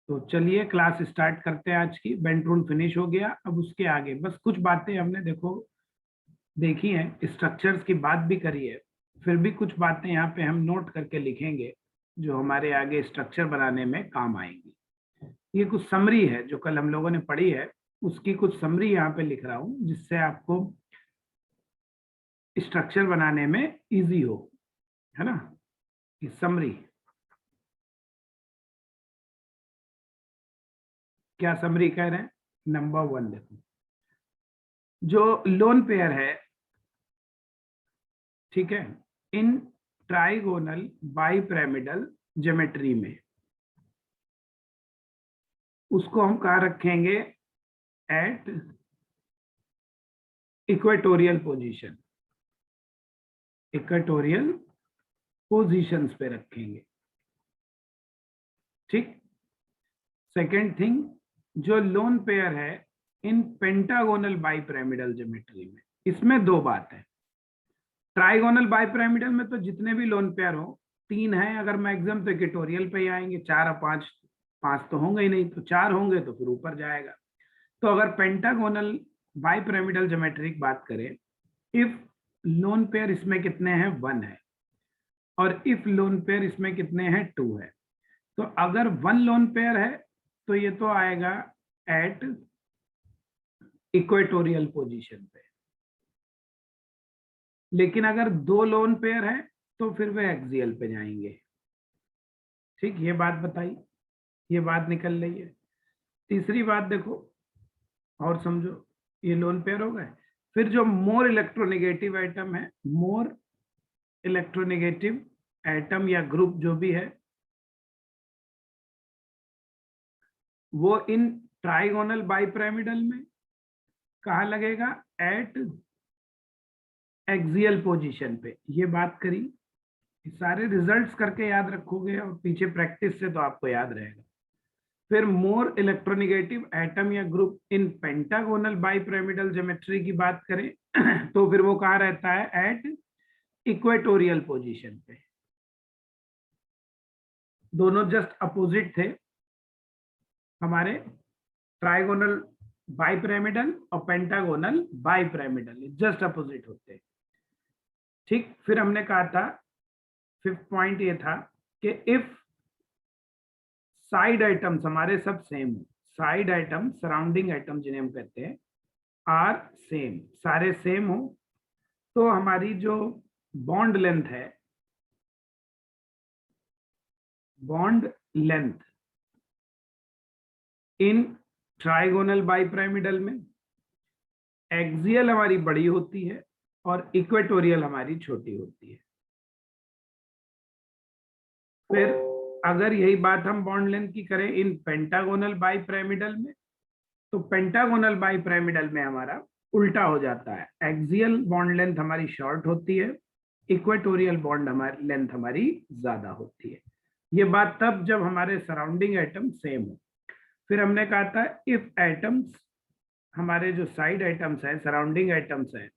तो चलिए class start करते हैं आज की। बेंटरून फिनिश हो गया। अब उसके आगे बस कुछ बातें हमने देखी हैं, स्ट्रक्चर्स की बात भी करी है, फिर भी कुछ बातें यहाँ पे हम नोट करके लिखेंगे जो हमारे आगे स्ट्रक्चर बनाने में काम आएंगी। ये कुछ समरी है जो कल हम लोगों ने पढ़ी है, उसकी कुछ समरी यहाँ पे लिख रहा हूँ जिससे आपको स्ट्रक्चर बनाने में इजी हो, है ना। ये समरी, क्या समरी कह रहे हैं। नंबर 1 देखो, जो लोन पेयर है, ठीक है, इन ट्राइगोनल बाईपिरामिडल ज्योमेट्री में, उसको हम कहाँ रखेंगे, at equatorial position, equatorial positions पे रखेंगे। ठीक। सेकेंड थिंग, जो लोन पेयर है इन पेंटागोनल बाईपिरामिडल ज्योमेट्री में, इसमें दो बात है। ट्राइगोनल बाईपिरामिडल में तो जितने भी लोन पेयर हो, 3 हैं अगर मैक्सिमम तो इक्वेटोरियल पे ही आएंगे, 4 और 5, 5 तो होंगे ही नहीं, तो 4 होंगे तो फिर ऊपर जाएगा। तो अगर पेंटागोनल बाईपिरामिडल ज्योमेट्री की बात करें, इफ लोन पेयर इसमें कितने हैं, 1 है, और इफ लोन पेयर इसमें कितने हैं, 2 है। तो अगर 1 लोन पेयर है तो ये तो आएगा एट इक्वेटोरियल पोजीशन पे, लेकिन अगर 2 लोन पेयर है तो फिर वे एक्सियल पे जाएंगे। ठीक, ये बात बताई, ये बात निकल रही है। तीसरी बात देखो और समझो, ये लोन पेयर हो गए। फिर जो मोर इलेक्ट्रोनेगेटिव एटम है, मोर इलेक्ट्रोनेगेटिव एटम या ग्रुप जो भी है, वो इन ट्राइगोनल बाईपिरामिडल में कहाँ लगेगा, एट एक्सियल पोजीशन पे। ये बात करी, सारे रिजल्ट्स करके याद रखोगे और पीछे प्रैक्टिस से तो आपको याद रहेगा। फिर मोर इलेक्ट्रोनेगेटिव एटम या group in pentagonal bipyramidal geometry की बात करें तो फिर वो कहाँ रहता है, एट इक्वेटोरियल पोजीशन पे। दोनों जस्ट अपोजिट थे हमारे, ट्राइगोनल बाईपिरामिडल और पेंटागोनल बाईपिरामिडल, जस्ट अपोजिट होते हैं। ठीक। फिर हमने कहा था, 5th पॉइंट ये था कि इफ साइड आइटम्स हमारे सब सेम हो, साइड आइटम सराउंडिंग आइटम जिन्हें हम कहते हैं आर सेम, सारे सेम हो, तो हमारी जो बॉन्ड लेंथ है, bond length in trigonal bipyramidal में एक्सियल हमारी बड़ी होती है और इक्वेटोरियल हमारी छोटी होती है। फिर अगर यही बात हम बॉन्ड लेंथ की करें इन पेंटागोनल बाईपिरामिडल में, तो पेंटागोनल बाईपिरामिडल में हमारा उल्टा हो जाता है, एक्सियल बॉन्ड लेंथ हमारी शॉर्ट होती है, इक्वेटोरियल बॉन्ड हमारी लेंथ हमारी ज्यादा होती है। ये बात तब जब हमारे सराउंडिंग एटम सेम हो। फिर हमने कहा था, इफ एटम्स, हमारे जो साइड एटम्स हैं, सराउंडिंग एटम्स हैं,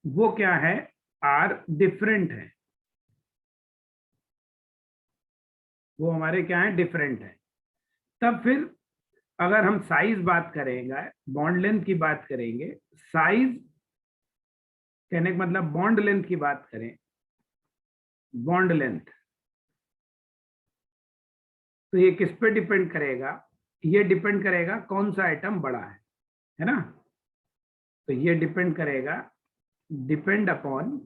वो क्या है, आर डिफरेंट है, वो हमारे क्या है, डिफरेंट है। तब फिर अगर हम साइज बात करेंगे, बॉन्ड लेंथ की बात करेंगे, साइज कहने का मतलब बॉन्ड लेंथ की बात करें, बॉन्ड लेंथ, तो ये किस पे डिपेंड करेगा, ये डिपेंड करेगा कौन सा आइटम बड़ा है ना। तो ये डिपेंड करेगा, depend upon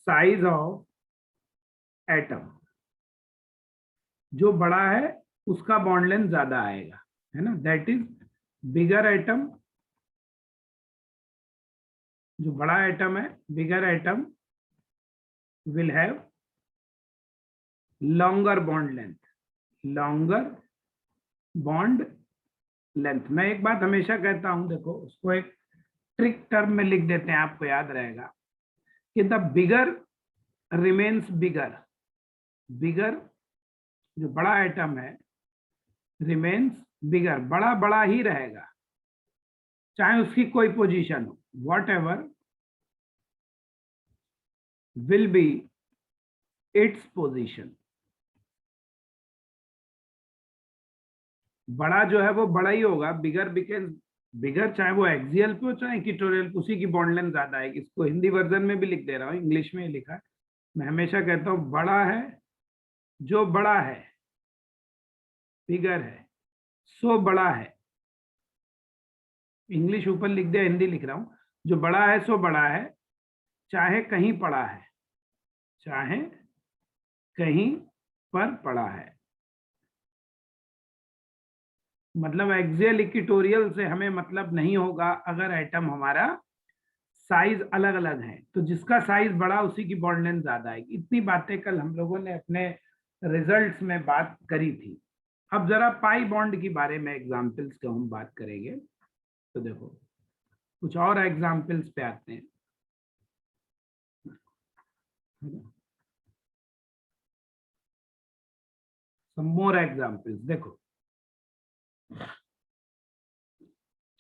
size of atom. जो बड़ा है उसका बॉन्ड लेंथ ज्यादा आएगा, है ना, दैट इज बिगर एटम, जो बड़ा एटम है, bigger atom will have longer bond length, longer bond length. मैं एक बात हमेशा कहता हूं, देखो उसको एक ट्रिक टर्म में लिख देते हैं, आपको याद रहेगा कि द बिगर रिमेन्स बिगर, बिगर जो बड़ा एटम है रिमेन्स बिगर, बड़ा बड़ा ही रहेगा चाहे उसकी कोई पोजीशन हो, what ever will be its position, बड़ा जो है वो बड़ा ही होगा, बिगर, बिकॉज बिगर चाहे वो एक्सियल पे हो चाहे इक्वेटोरियल, उसी की बॉन्ड लेंथ ज्यादा है। इसको हिंदी वर्जन में भी लिख दे रहा हूँ, इंग्लिश में लिखा है। मैं हमेशा कहता हूँ बड़ा है, जो बड़ा है, बिगर है, सो बड़ा है। इंग्लिश ऊपर लिख दिया, हिंदी लिख रहा हूँ। जो बड़ा है सो बड़ा है, चाहे कहीं पड़ा है, चाहे कहीं पर पड़ा है। मतलब एक्सियल इक्वेटोरियल से हमें मतलब नहीं होगा अगर एटम हमारा साइज अलग अलग है, तो जिसका साइज बड़ा उसी की बॉन्ड लेंथ ज्यादा है। इतनी बातें कल हम लोगों ने अपने रिजल्ट्स में बात करी थी। अब जरा पाई बॉन्ड के बारे में एग्जांपल्स को हम बात करेंगे। तो देखो कुछ और एग्जांपल्स पे आते हैं। सम मोर एग्जांपल्स देखो।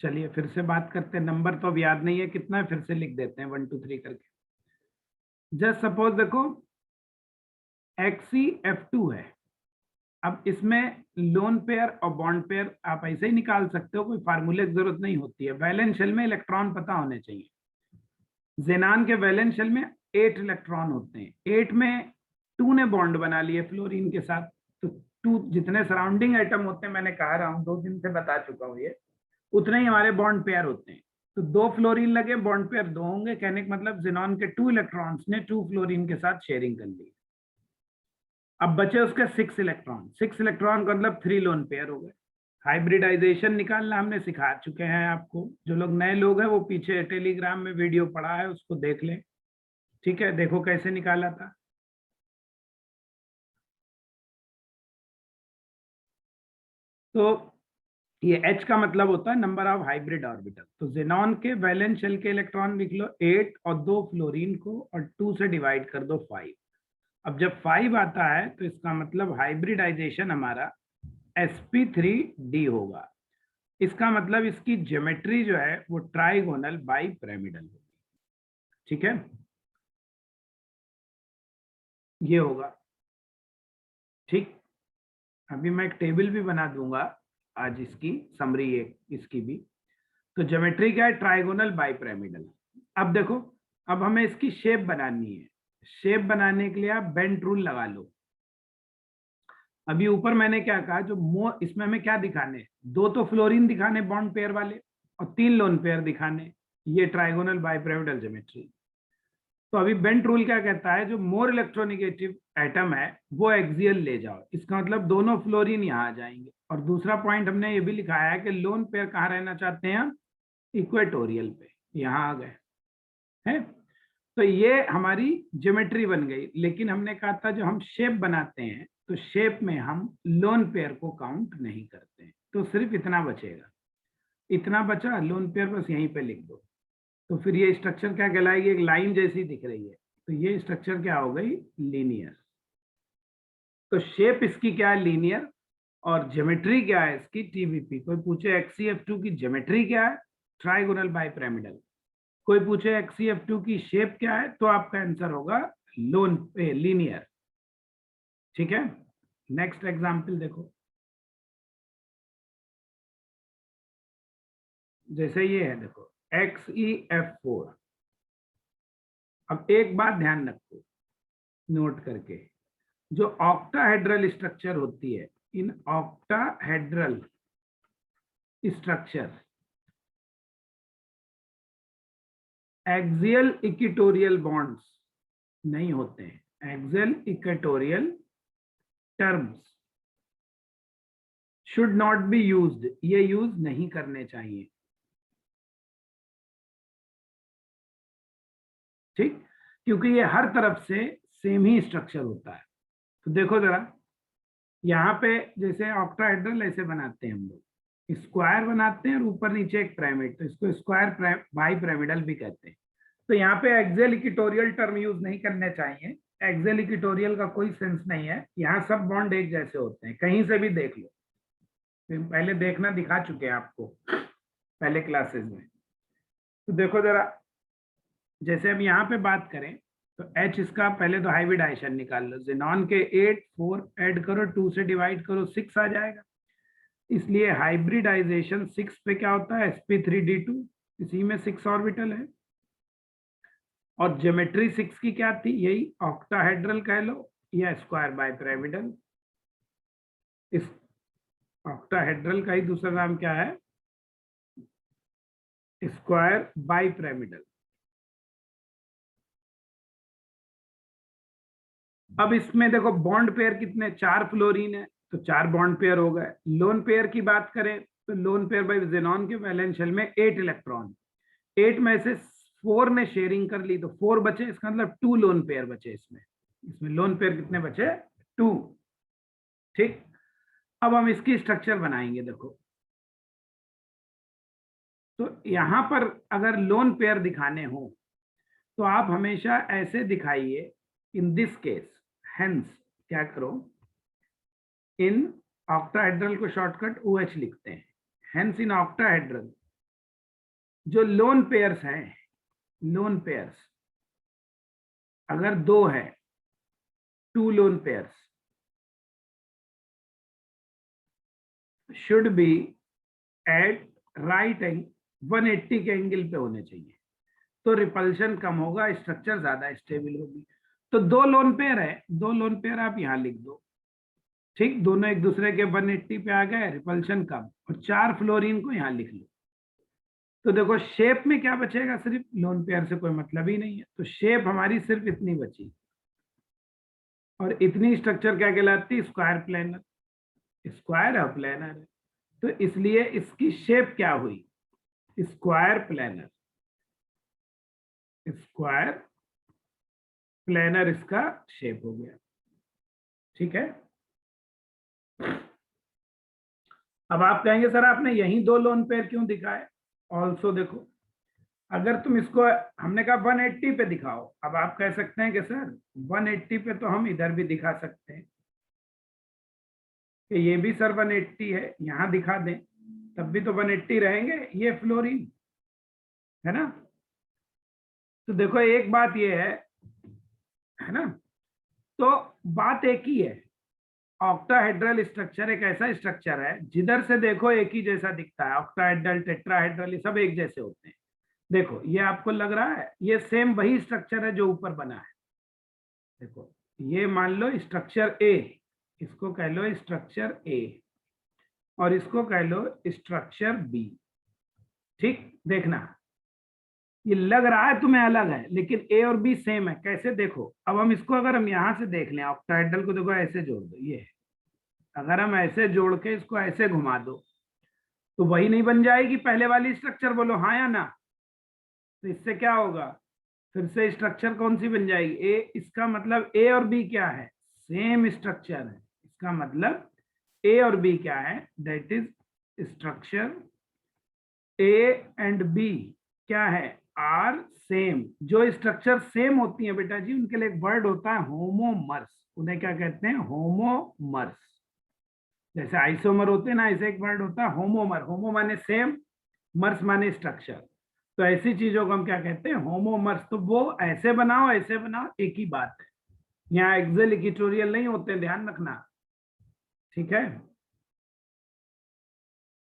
चलिए फिर से बात करते हैं। नंबर तो अब याद नहीं है कितना है, फिर से लिख देते हैं 1 2 3 करके। जस्ट सपोज देखो XeF2 है। अब इसमें लोन पेयर और बॉन्ड पेयर आप ऐसे ही निकाल सकते हो, कोई फार्मूले की जरूरत नहीं होती है। वैलेंस शेल में इलेक्ट्रॉन पता होने चाहिए। जेनान के वैलेंस शेल में 8 इलेक्ट्रॉन होते हैं। 8 में 2 ने बॉन्ड बना लिए फ्लोरीन के साथ, तो 2 जितने सराउंडिंग एटम होते हैं, मैंने कह रहा हूं 2 दिन से बता चुका हूं ये, उतने ही हमारे बॉन्ड पेयर होते हैं। तो 2 फ्लोरीन लगे, बॉन्ड पेयर 2 होंगे। कहने का मतलब जेनॉन के 2 इलेक्ट्रॉन्स ने 2 फ्लोरीन के साथ शेयरिंग कर ली। अब बचे उसके 6 इलेक्ट्रॉन। 6 इलेक्ट्रॉन का मतलब 3 लोन पेयर हो गए। हाइब्रिडाइजेशन निकालना हमने सिखा चुके हैं आपको। जो लोग नए लोग हैं वो पीछे टेलीग्राम में वीडियो पड़ा है, उसको देख लें। ठीक है, देखो कैसे निकाला था। तो ये H का मतलब होता है नंबर ऑफ हाइब्रिड ऑर्बिटल। तो जेनॉन के वैलेंस शेल के इलेक्ट्रॉन लिख लो 8 और 2 फ्लोरीन को, और 2 से डिवाइड कर दो 5। अब जब 5 आता है तो इसका मतलब हाइब्रिडाइजेशन हमारा sp3d होगा। इसका मतलब इसकी ज्योमेट्री जो है वो ट्राइगोनल बाई पिरामिडल होगी। ठीक है, ये होगा। ठीक, अभी मैं एक टेबल भी बना दूंगा आज, इसकी समरी एक इसकी भी। तो ज्योमेट्री क्या है? Trigonal bi pyramidal. अब देखो, अब हमें इसकी शेप बनानी है। शेप बनाने के लिए आप बेंट रूल लगा लो। अभी ऊपर मैंने क्या कहा, जो इसमें हमें क्या दिखाने, 2 तो फ्लोरीन दिखाने बॉन्ड पेयर वाले, और 3 लोन पेयर दिखाने। ये ट्राइगोनल बाई पिरामिडल ज्योमेट्री। तो अभी बेंट रूल क्या कहता है, जो मोर इलेक्ट्रोनिगेटिव एटम है वो एक्सियल ले जाओ। इसका मतलब दोनों फ्लोरीन यहाँ आ जाएंगे। और दूसरा पॉइंट हमने ये भी लिखाया है कि लोन पेयर कहाँ रहना चाहते हैं, इक्वेटोरियल पे, यहाँ आ गए हैं। तो ये हमारी ज्योमेट्री बन गई। लेकिन हमने कहा था जो हम शेप बनाते हैं, तो शेप में हम लोन पेयर को काउंट नहीं करते हैं। तो सिर्फ इतना बचेगा, इतना बचा, लोन पेयर बस यहीं पे लिख दो। तो फिर ये स्ट्रक्चर क्या कहलाएगी, एक लाइन जैसी दिख रही है, तो ये स्ट्रक्चर क्या हो गई, लीनियर। तो शेप इसकी क्या है, लीनियर। और ज्योमेट्री क्या है इसकी, टीबीपी। कोई पूछे XeF2 की ज्योमेट्री क्या है, ट्राइगोनल बाई पिरामिडल। कोई पूछे XeF2 की शेप क्या है, तो आपका आंसर होगा लोन पे लीनियर। ठीक है, नेक्स्ट एग्जांपल देखो। जैसे ये है देखो XeF4। अब एक बात ध्यान रखो नोट करके, जो ऑक्टाहेड्रल स्ट्रक्चर होती है, in octahedral structure axial equatorial bonds नहीं होते हैं। Axial equatorial terms should not be used, ये यूज नहीं करने चाहिए। ठीक, क्योंकि ये हर तरफ से सेम ही स्ट्रक्चर होता है। तो देखो जरा, यहाँ पे जैसे ऑक्टाहेड्रल ऐसे बनाते हैं हम लोग, स्क्वायर बनाते हैं और ऊपर नीचे एक पिरामिड, तो इसको स्क्वायर बाई पिरामिडल भी कहते हैं। तो यहाँ पे एक्सियल इक्वेटोरियल टर्म यूज नहीं करने चाहिए। एक्सियल इक्वेटोरियल का कोई सेंस नहीं है, यहाँ सब बॉन्ड एक जैसे होते हैं, कहीं से भी देख लो। तो पहले देखना दिखा चुके हैं आपको पहले क्लासेस में। तो देखो जरा, जैसे अब यहाँ पे बात करें तो H इसका पहले तो हाइब्रिडाइजेशन निकाल लो। जेनॉन के 8 4 ऐड करो, 2 से डिवाइड करो 6 आ जाएगा। इसलिए हाइब्रिडाइजेशन 6 पे क्या होता है, sp3d2, इसी में 6 ऑर्बिटल है। और ज्योमेट्री 6 की क्या थी, यही ऑक्टाहेड्रल कह लो या स्क्वायर बाइपिरामिडल। इस ऑक्टाहेड्रल का ही दूसरा नाम क्या है, स्क्वायर बाइपिरामिडल। अब इसमें देखो बॉन्ड पेयर कितने, 4 फ्लोरीन है तो 4 बॉन्ड पेयर हो गए। लोन पेयर की बात करें तो लोन पेयर बाई जेनॉन के वैलेंस शेल में 8 इलेक्ट्रॉन, 8 में से 4 ने शेयरिंग कर ली तो 4 बचे, इसका मतलब 2 लोन पेयर बचे। इसमें लोन पेयर कितने बचे, 2। ठीक, अब हम इसकी स्ट्रक्चर बनाएंगे। देखो तो यहां पर अगर लोन पेयर दिखाने हो तो आप हमेशा ऐसे दिखाइए, इन दिस केस, हेंस क्या करो, इन ऑक्टाहेड्रल को शॉर्टकट OH लिखते हैं। हेंस इन ऑक्टाहेड्रल जो लोन पेयर्स हैं, लोन पेयर्स अगर 2 है, 2 lone pairs should be at right angle, 180 के एंगल पे होने चाहिए, तो रिपल्शन कम होगा, स्ट्रक्चर ज्यादा स्टेबल होगी। तो 2 लोन पेयर है, 2 लोन पेयर आप यहां लिख दो। ठीक, दोनों एक दूसरे के 180 पे आ गए, रिपल्शन कम, और 4 फ्लोरीन को यहां लिख लो। तो देखो शेप में क्या बचेगा, सिर्फ लोन पेयर से कोई मतलब ही नहीं है, तो शेप हमारी सिर्फ इतनी बची। और इतनी स्ट्रक्चर क्या कहलाती है, स्क्वायर प्लेनर। स्क्वायर है प्लेनर है, तो इसलिए इसकी शेप क्या हुई, स्क्वायर प्लेनर। स्क्वायर प्लेनर इसका शेप हो गया। ठीक है, अब आप कहेंगे सर आपने यही 2 लोन पेयर क्यों दिखाए। ऑल्सो देखो, अगर तुम इसको, हमने कहा 180 पे दिखाओ, अब आप कह सकते हैं कि सर 180 पे तो हम इधर भी दिखा सकते हैं कि ये भी सर 180 है, यहां दिखा दें तब भी तो 180 रहेंगे, ये फ्लोरीन है ना। तो देखो एक बात ये है ना, तो बात एक ही है। ऑक्टाहेड्रल स्ट्रक्चर एक ऐसा स्ट्रक्चर है जिधर से देखो एक ही जैसा दिखता है, ऑक्टाहेड्रल, टेट्राहेड्रल, ये सब एक जैसे होते हैं। देखो ये आपको लग रहा है ये सेम वही स्ट्रक्चर है जो ऊपर बना है। देखो ये मान लो स्ट्रक्चर ए, इसको कह लो स्ट्रक्चर ए, और इसको कह लो स्ट्रक्चर बी। ठीक, देखना ये लग रहा है तुम्हें अलग है, लेकिन ए और बी सेम है। कैसे, देखो अब हम इसको अगर हम यहां से देख लें, ऑक्टाहेड्रल को देखो ऐसे जोड़ दो, ये अगर हम ऐसे जोड़ के इसको ऐसे घुमा दो तो वही नहीं बन जाएगी पहले वाली स्ट्रक्चर, बोलो हाँ या ना। तो इससे क्या होगा, फिर से स्ट्रक्चर कौन सी बन जाएगी, ए। इसका मतलब ए और बी क्या है, सेम स्ट्रक्चर है। इसका मतलब ए और बी क्या है, that is structure A and B क्या है, आर सेम। जो स्ट्रक्चर सेम होती है बेटा जी, उनके लिए एक वर्ड होता है होमोमर्स। उन्हें क्या कहते हैं, होमोमर्स। जैसे आइसोमर होते हैं ना, ऐसे एक वर्ड होता है होमोमर। होमो माने सेम, मर्स माने स्ट्रक्चर। तो ऐसी चीजों को हम क्या कहते हैं, होमोमर्स। तो वो ऐसे बनाओ ऐसे बनाओ एक ही बात है, यहाँ एक्सेल इक्वेटोरियल नहीं होते, ध्यान रखना। ठीक है,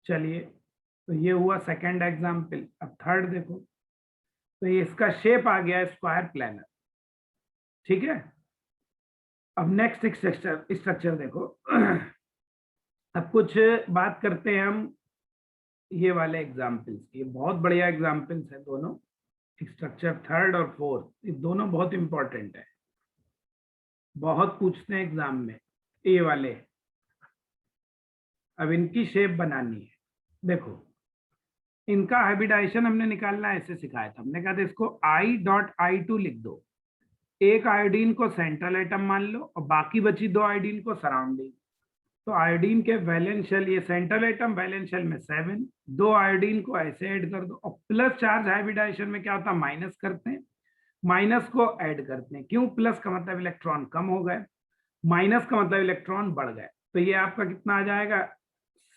चलिए तो ये हुआ सेकंड एग्जाम्पल। अब थर्ड देखो, तो ये इसका शेप आ गया स्क्वायर प्लेनर। ठीक है, अब नेक्स्ट स्ट्रक्चर देखो। अब कुछ बात करते हैं हम ये वाले एग्जाम्पल्स, ये बहुत बढ़िया एग्जाम्पल्स है दोनों। स्ट्रक्चर थर्ड और फोर्थ, ये दोनों बहुत इंपॉर्टेंट है, बहुत पूछते हैं एग्जाम में ये वाले। अब इनकी शेप बनानी है। देखो इनका हाइब्रिडाइजेशन हमने निकालना ऐसे सिखाया था, हमने कहा था इसको I.I2 लिख दो। एक आयोडीन को सेंट्रल एटम मान लो और बाकी बची 2 आयोडीन को सराउंडिंग। तो आयोडीन के वैलेंस शेल, ये सेंट्रल एटम, वैलेंस शेल में 7, 2 आयोडीन को ऐसे ऐड कर दो। और प्लस चार्ज हाइब्रिडाइजेशन में क्या होता है, माइनस करते हैं, माइनस को ऐड करते हैं। क्यों, प्लस का मतलब इलेक्ट्रॉन कम हो गए, माइनस का मतलब इलेक्ट्रॉन बढ़ गए। तो ये आपका कितना आ जाएगा,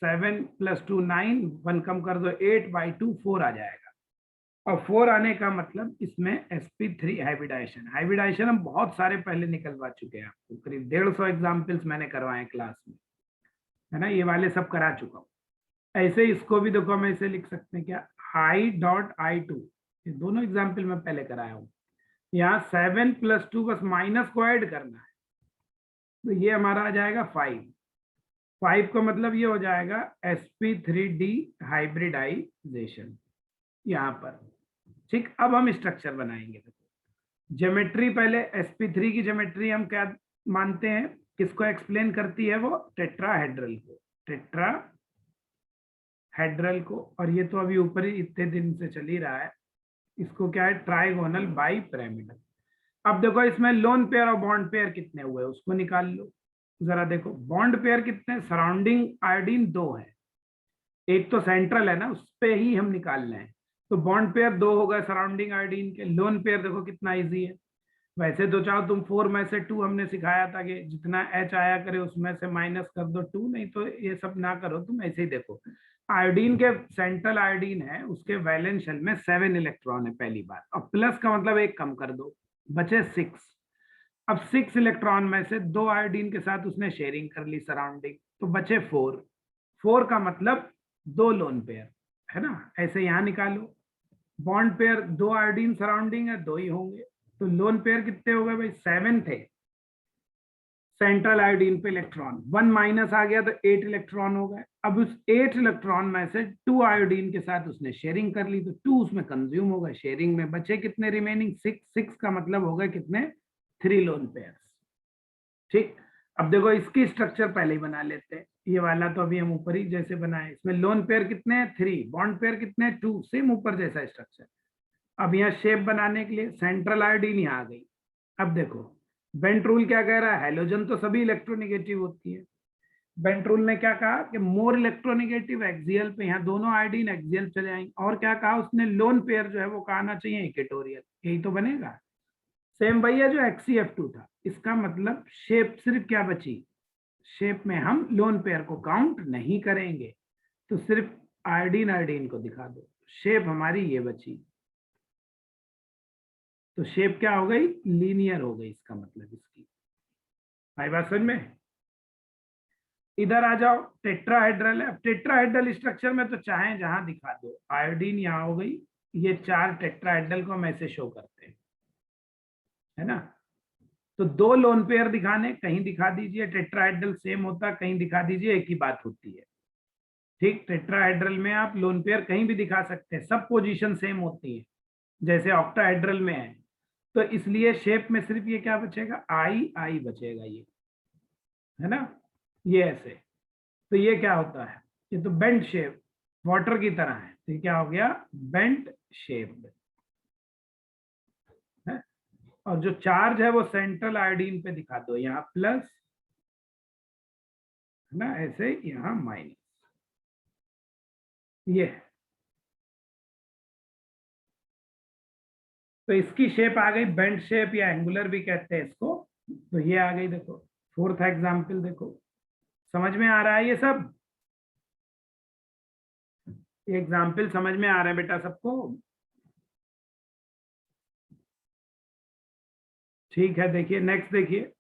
7 + 2 9, 1 कम कर दो 8/2 4 आ जाएगा। और 4 आने का मतलब इसमें sp3 हाइब्रिडाइजेशन। हाइब्रिडाइजेशन हम बहुत सारे पहले निकलवा चुके हैं, आपको करीब 150 एग्जाम्पल्स मैंने करवाए क्लास में, है ना, ये वाले सब करा चुका हूँ। ऐसे इसको भी देखो हम ऐसे लिख सकते हैं क्या, I.I2, ये दोनों एग्जाम्पल मैं पहले कराया हूँ। यहाँ 7 + 2 बस माइनस को ऐड करना है, तो ये हमारा आ जाएगा 5 का मतलब ये हो जाएगा sp3d हाइब्रिडाइजेशन यहाँ पर। ठीक, अब हम स्ट्रक्चर बनाएंगे। ज्योमेट्री पहले sp3 की ज्योमेट्री हम क्या मानते हैं, किसको एक्सप्लेन करती है, वो टेट्राहेड्रल को, टेट्राहेड्रल को। और ये तो अभी ऊपर ही इतने दिन से चल ही रहा है, इसको क्या है, ट्राइगोनल बाई पिरामिडल। अब देखो इसमें लोन पेयर और बॉन्ड पेयर कितने हुए उसको निकाल लो जरा। देखो बॉन्ड पेयर कितने, सराउंडिंग आयोडीन 2 है, एक तो सेंट्रल है ना, उस पे ही हम निकाल रहे हैं, तो बॉन्ड पेयर 2 हो गए सराउंडिंग आयोडीन के। लोन पेयर देखो कितना इजी है, वैसे तो चाहो तुम 4 में से 2, हमने सिखाया था कि जितना H आया करे उसमें से माइनस कर दो 2, नहीं तो ये सब ना करो, तुम ऐसे ही देखो। आयोडीन के, सेंट्रल आयोडीन है उसके वैलेंस शेल में 7 इलेक्ट्रॉन है पहली बार, और प्लस का मतलब एक कम कर दो, बचे 6। अब 6 इलेक्ट्रॉन में से 2 आयोडीन के साथ उसने शेयरिंग कर ली सराउंडिंग, तो बचे 4 का मतलब 2 लोन पेयर है ना, ऐसे यहां निकालो। बॉन्ड पेयर 2 आयोडीन सराउंडिंग है, 2 ही होंगे, तो लोन पेयर कितने हो गए भाई, 7 थे सेंट्रल आयोडीन पे इलेक्ट्रॉन, 1 माइनस आ गया तो 8 इलेक्ट्रॉन हो गए। अब उस 8 इलेक्ट्रॉन में से 2 आयोडीन के साथ उसने शेयरिंग कर ली, तो 2 उसमें कंज्यूम हो गए शेयरिंग में, बचे कितने रिमेनिंग, 6 का मतलब हो गए कितने, 3 लोन पेयर। ठीक, अब देखो इसकी स्ट्रक्चर पहले ही बना लेते हैं, ये वाला तो अभी हम ऊपर ही जैसे बनाए, इसमें लोन पेयर कितने हैं, 3, बॉन्ड पेयर कितने हैं, 2, सेम ऊपर जैसा स्ट्रक्चर। अब यहाँ शेप बनाने के लिए सेंट्रल आयोडीन यहाँ आ गई। अब देखो बेंट रूल क्या कह रहा है, हैलोजन तो सभी इलेक्ट्रोनिगेटिव होती है। बेंट रूल ने क्या कहा कि मोर इलेक्ट्रोनिगेटिव एक्सियल पे, यहाँ दोनों आयोडीन एक्सियल चले आएंगे। और क्या कहा उसने, लोन पेयर जो है वो कहा आना चाहिए इक्वेटोरियल, यही तो बनेगा। सेम वही है जो XCF2 था, इसका मतलब शेप सिर्फ क्या बची, शेप में हम लोन पेयर को काउंट नहीं करेंगे, तो सिर्फ आयोडीन आयोडीन को दिखा दो, शेप हमारी ये बची। तो शेप क्या हो गई, लीनियर हो गई, इसका मतलब इसकी। भाई बात समझ में, इधर आ जाओ, टेट्राहेड्रल है। अब टेट्राहेड्रल स्ट्रक्चर में तो चाहे जहां दिखा दो, आयोडीन यहाँ हो गई, ये 4 टेट्राहेड्रल को हम ऐसे शो करते हैं, है ना। तो 2 लोन पेयर दिखाने, कहीं दिखा दीजिए टेट्राहेड्रल सेम होता, कहीं दिखा दीजिए एक ही बात होती है। ठीक, टेट्राहेड्रल में आप लोन पेयर कहीं भी दिखा सकते हैं, सब पोजीशन सेम होती है, जैसे ऑक्टाहेड्रल में है। तो इसलिए शेप में सिर्फ ये क्या बचेगा, आई आई बचेगा, ये है ना, ये ऐसे। तो ये क्या होता है, ये तो बेंट शेप वाटर की तरह है, तो ये क्या हो गया, बेंट शेप है। और जो चार्ज है वो सेंट्रल आयोडीन पे दिखा दो, यहाँ प्लस है ना, ऐसे यहाँ माइनस, ये है। तो इसकी शेप आ गई बेंट शेप, या एंगुलर भी कहते हैं इसको। तो ये आ गई, देखो 4th एग्जाम्पल, देखो समझ में आ रहा है ये सब, ये एग्जाम्पल समझ में आ रहा है बेटा सबको। ठीक है, देखिए नेक्स्ट देखिए,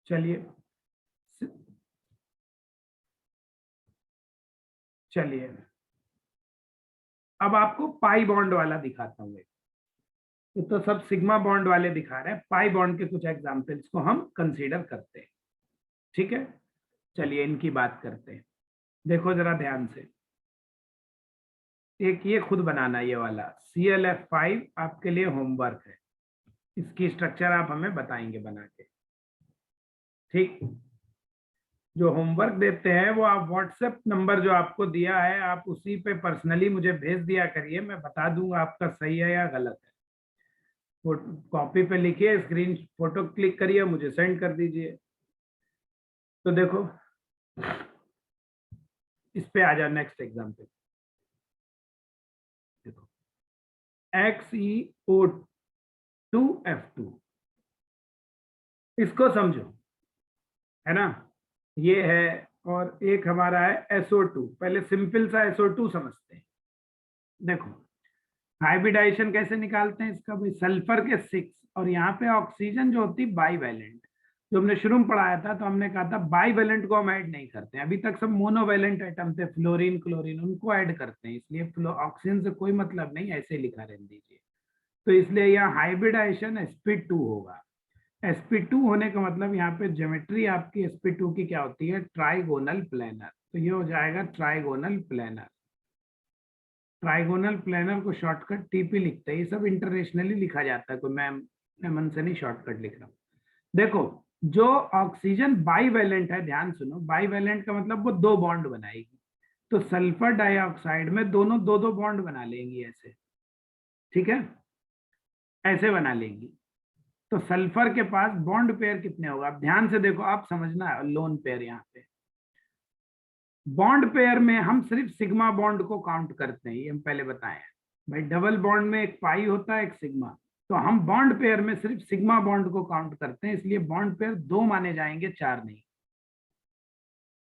चलिए चलिए अब आपको पाई बॉन्ड वाला दिखाता हूँ। तो सब सिग्मा बॉन्ड वाले दिखा रहे हैं, पाई बॉन्ड के कुछ एग्जाम्पल्स को हम कंसीडर करते हैं। ठीक है, चलिए इनकी बात करते हैं। देखो जरा ध्यान से, एक ये खुद बनाना, ये वाला ClF5 आपके लिए होमवर्क है, इसकी स्ट्रक्चर आप हमें बताएंगे बना के। ठीक, जो होमवर्क देते हैं वो आप व्हाट्सएप नंबर जो आपको दिया है, आप उसी पे पर्सनली मुझे भेज दिया करिए, मैं बता दूंगा आपका सही है या गलत है। कॉपी पे लिखिए, स्क्रीन फोटो क्लिक करिए, मुझे सेंड कर दीजिए। तो देखो इस पे आ जाओ, नेक्स्ट एग्जाम्पल देखो, XeO2F2, इसको समझो, है ना, ये है। और एक हमारा है SO2, पहले सिंपल सा SO2 समझते हैं। देखो हाइब्रिडाइजेशन कैसे निकालते हैं इसका, भाई सल्फर के 6, और यहाँ पे ऑक्सीजन जो होती है बाईवैलेंट, जो हमने शुरू में पढ़ाया था, तो हमने कहा था बाईवेलेंट को हम ऐड नहीं करते हैं, अभी तक सब मोनोवेलेंट आइटम थे, फ्लोरीन क्लोरीन, उनको ऐड करते हैं, इसलिए ऑक्सीजन से कोई मतलब नहीं, ऐसे लिखा रहने दीजिए। तो इसलिए यहाँ हाइब्रिडाइजेशन sp2 होगा। sp2 होने का मतलब यहाँ पे ज्योमेट्री आपकी sp2 की क्या होती है, ट्राइगोनल प्लेनर, तो ये हो जाएगा ट्राइगोनल प्लेनर। ट्राइगोनल प्लेनर को शॉर्टकट टीपी लिखते हैं, ये सब इंटरनेशनली लिखा जाता है, कोई मैं मन से नहीं शॉर्टकट लिख रहा हूँ। देखो, जो ऑक्सीजन बाईवेलेंट है, ध्यान सुनो, बाईवेलेंट का मतलब वो दो बॉन्ड बनाएगी, तो सल्फर डाइऑक्साइड में दोनों दो दो बॉन्ड बना लेंगी ऐसे, ठीक है, ऐसे बना लेंगी। तो सल्फर के पास बॉन्ड पेयर कितने होगा, आप ध्यान से देखो, आप समझना लोन पेयर। यहाँ पे बॉन्ड पेयर में हम सिर्फ सिग्मा बॉन्ड को काउंट करते हैं, ये हम पहले बताए हैं भाई, डबल बॉन्ड में एक पाई होता है एक सिग्मा, तो हम बॉन्ड पेयर में सिर्फ सिग्मा बॉन्ड को काउंट करते हैं, इसलिए बॉन्ड पेयर दो माने जाएंगे, चार नहीं।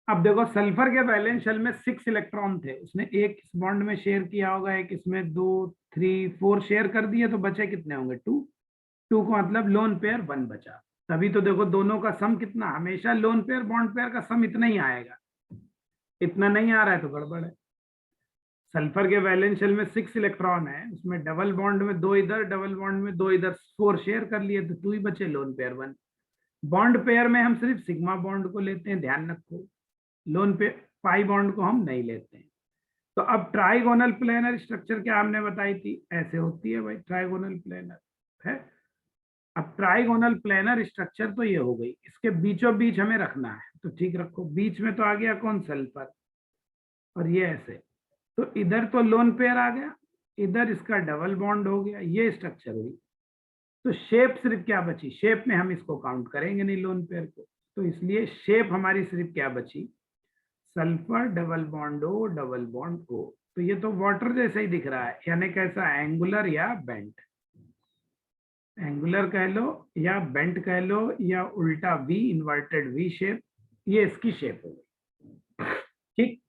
अब देखो, सल्फर के वैलेंस शेल में 6 इलेक्ट्रॉन थे, उसने एक इस बॉन्ड में शेयर किया होगा, एक इसमें, 2 3 4 शेयर कर दिए, तो बचे कितने होंगे, 2। 2 का मतलब लोन पेयर 1 बचा। तभी तो देखो दोनों का सम कितना, हमेशा लोन पेयर बॉन्ड पेयर का सम इतना ही आएगा, इतना नहीं आ रहा है तो गड़बड़ है। सल्फर के वैलेंस शेल में 6 इलेक्ट्रॉन है, उसमें डबल बॉन्ड में 2 इधर, डबल बॉन्ड में 2 इधर, 4 शेयर कर लिए, तो 2 ही बचे, लोन पेयर 1। बॉन्ड पेयर में हम सिर्फ सिग्मा बॉन्ड को लेते हैं, ध्यान रखो, लोन पे पाई बॉन्ड को हम नहीं लेते हैं। तो अब ट्राइगोनल प्लेनर स्ट्रक्चर क्या हमने बताई थी, ऐसे होती है भाई ट्राइगोनल प्लेनर है। अब ट्राइगोनल प्लेनर स्ट्रक्चर तो ये हो गई, इसके बीचों बीच हमें रखना है, तो ठीक रखो, बीच में तो आ गया कौन, सल्फर, और ये ऐसे, तो इधर तो लोन पेयर आ गया, इधर इसका डबल बॉन्ड हो गया, ये स्ट्रक्चर हुई। तो शेप सिर्फ क्या बची, शेप में हम इसको काउंट करेंगे नहीं लोन पेयर को, तो इसलिए शेप हमारी सिर्फ क्या बची, sulphur double bond O double bond O. तो ये तो वाटर जैसा ही दिख रहा है, यानी कैसा, एंगुलर या बेंट, एंगुलर कह लो या बेंट कह लो या उल्टा वी, इन्वर्टेड वी शेप, ये इसकी शेप हो गई, ठीक।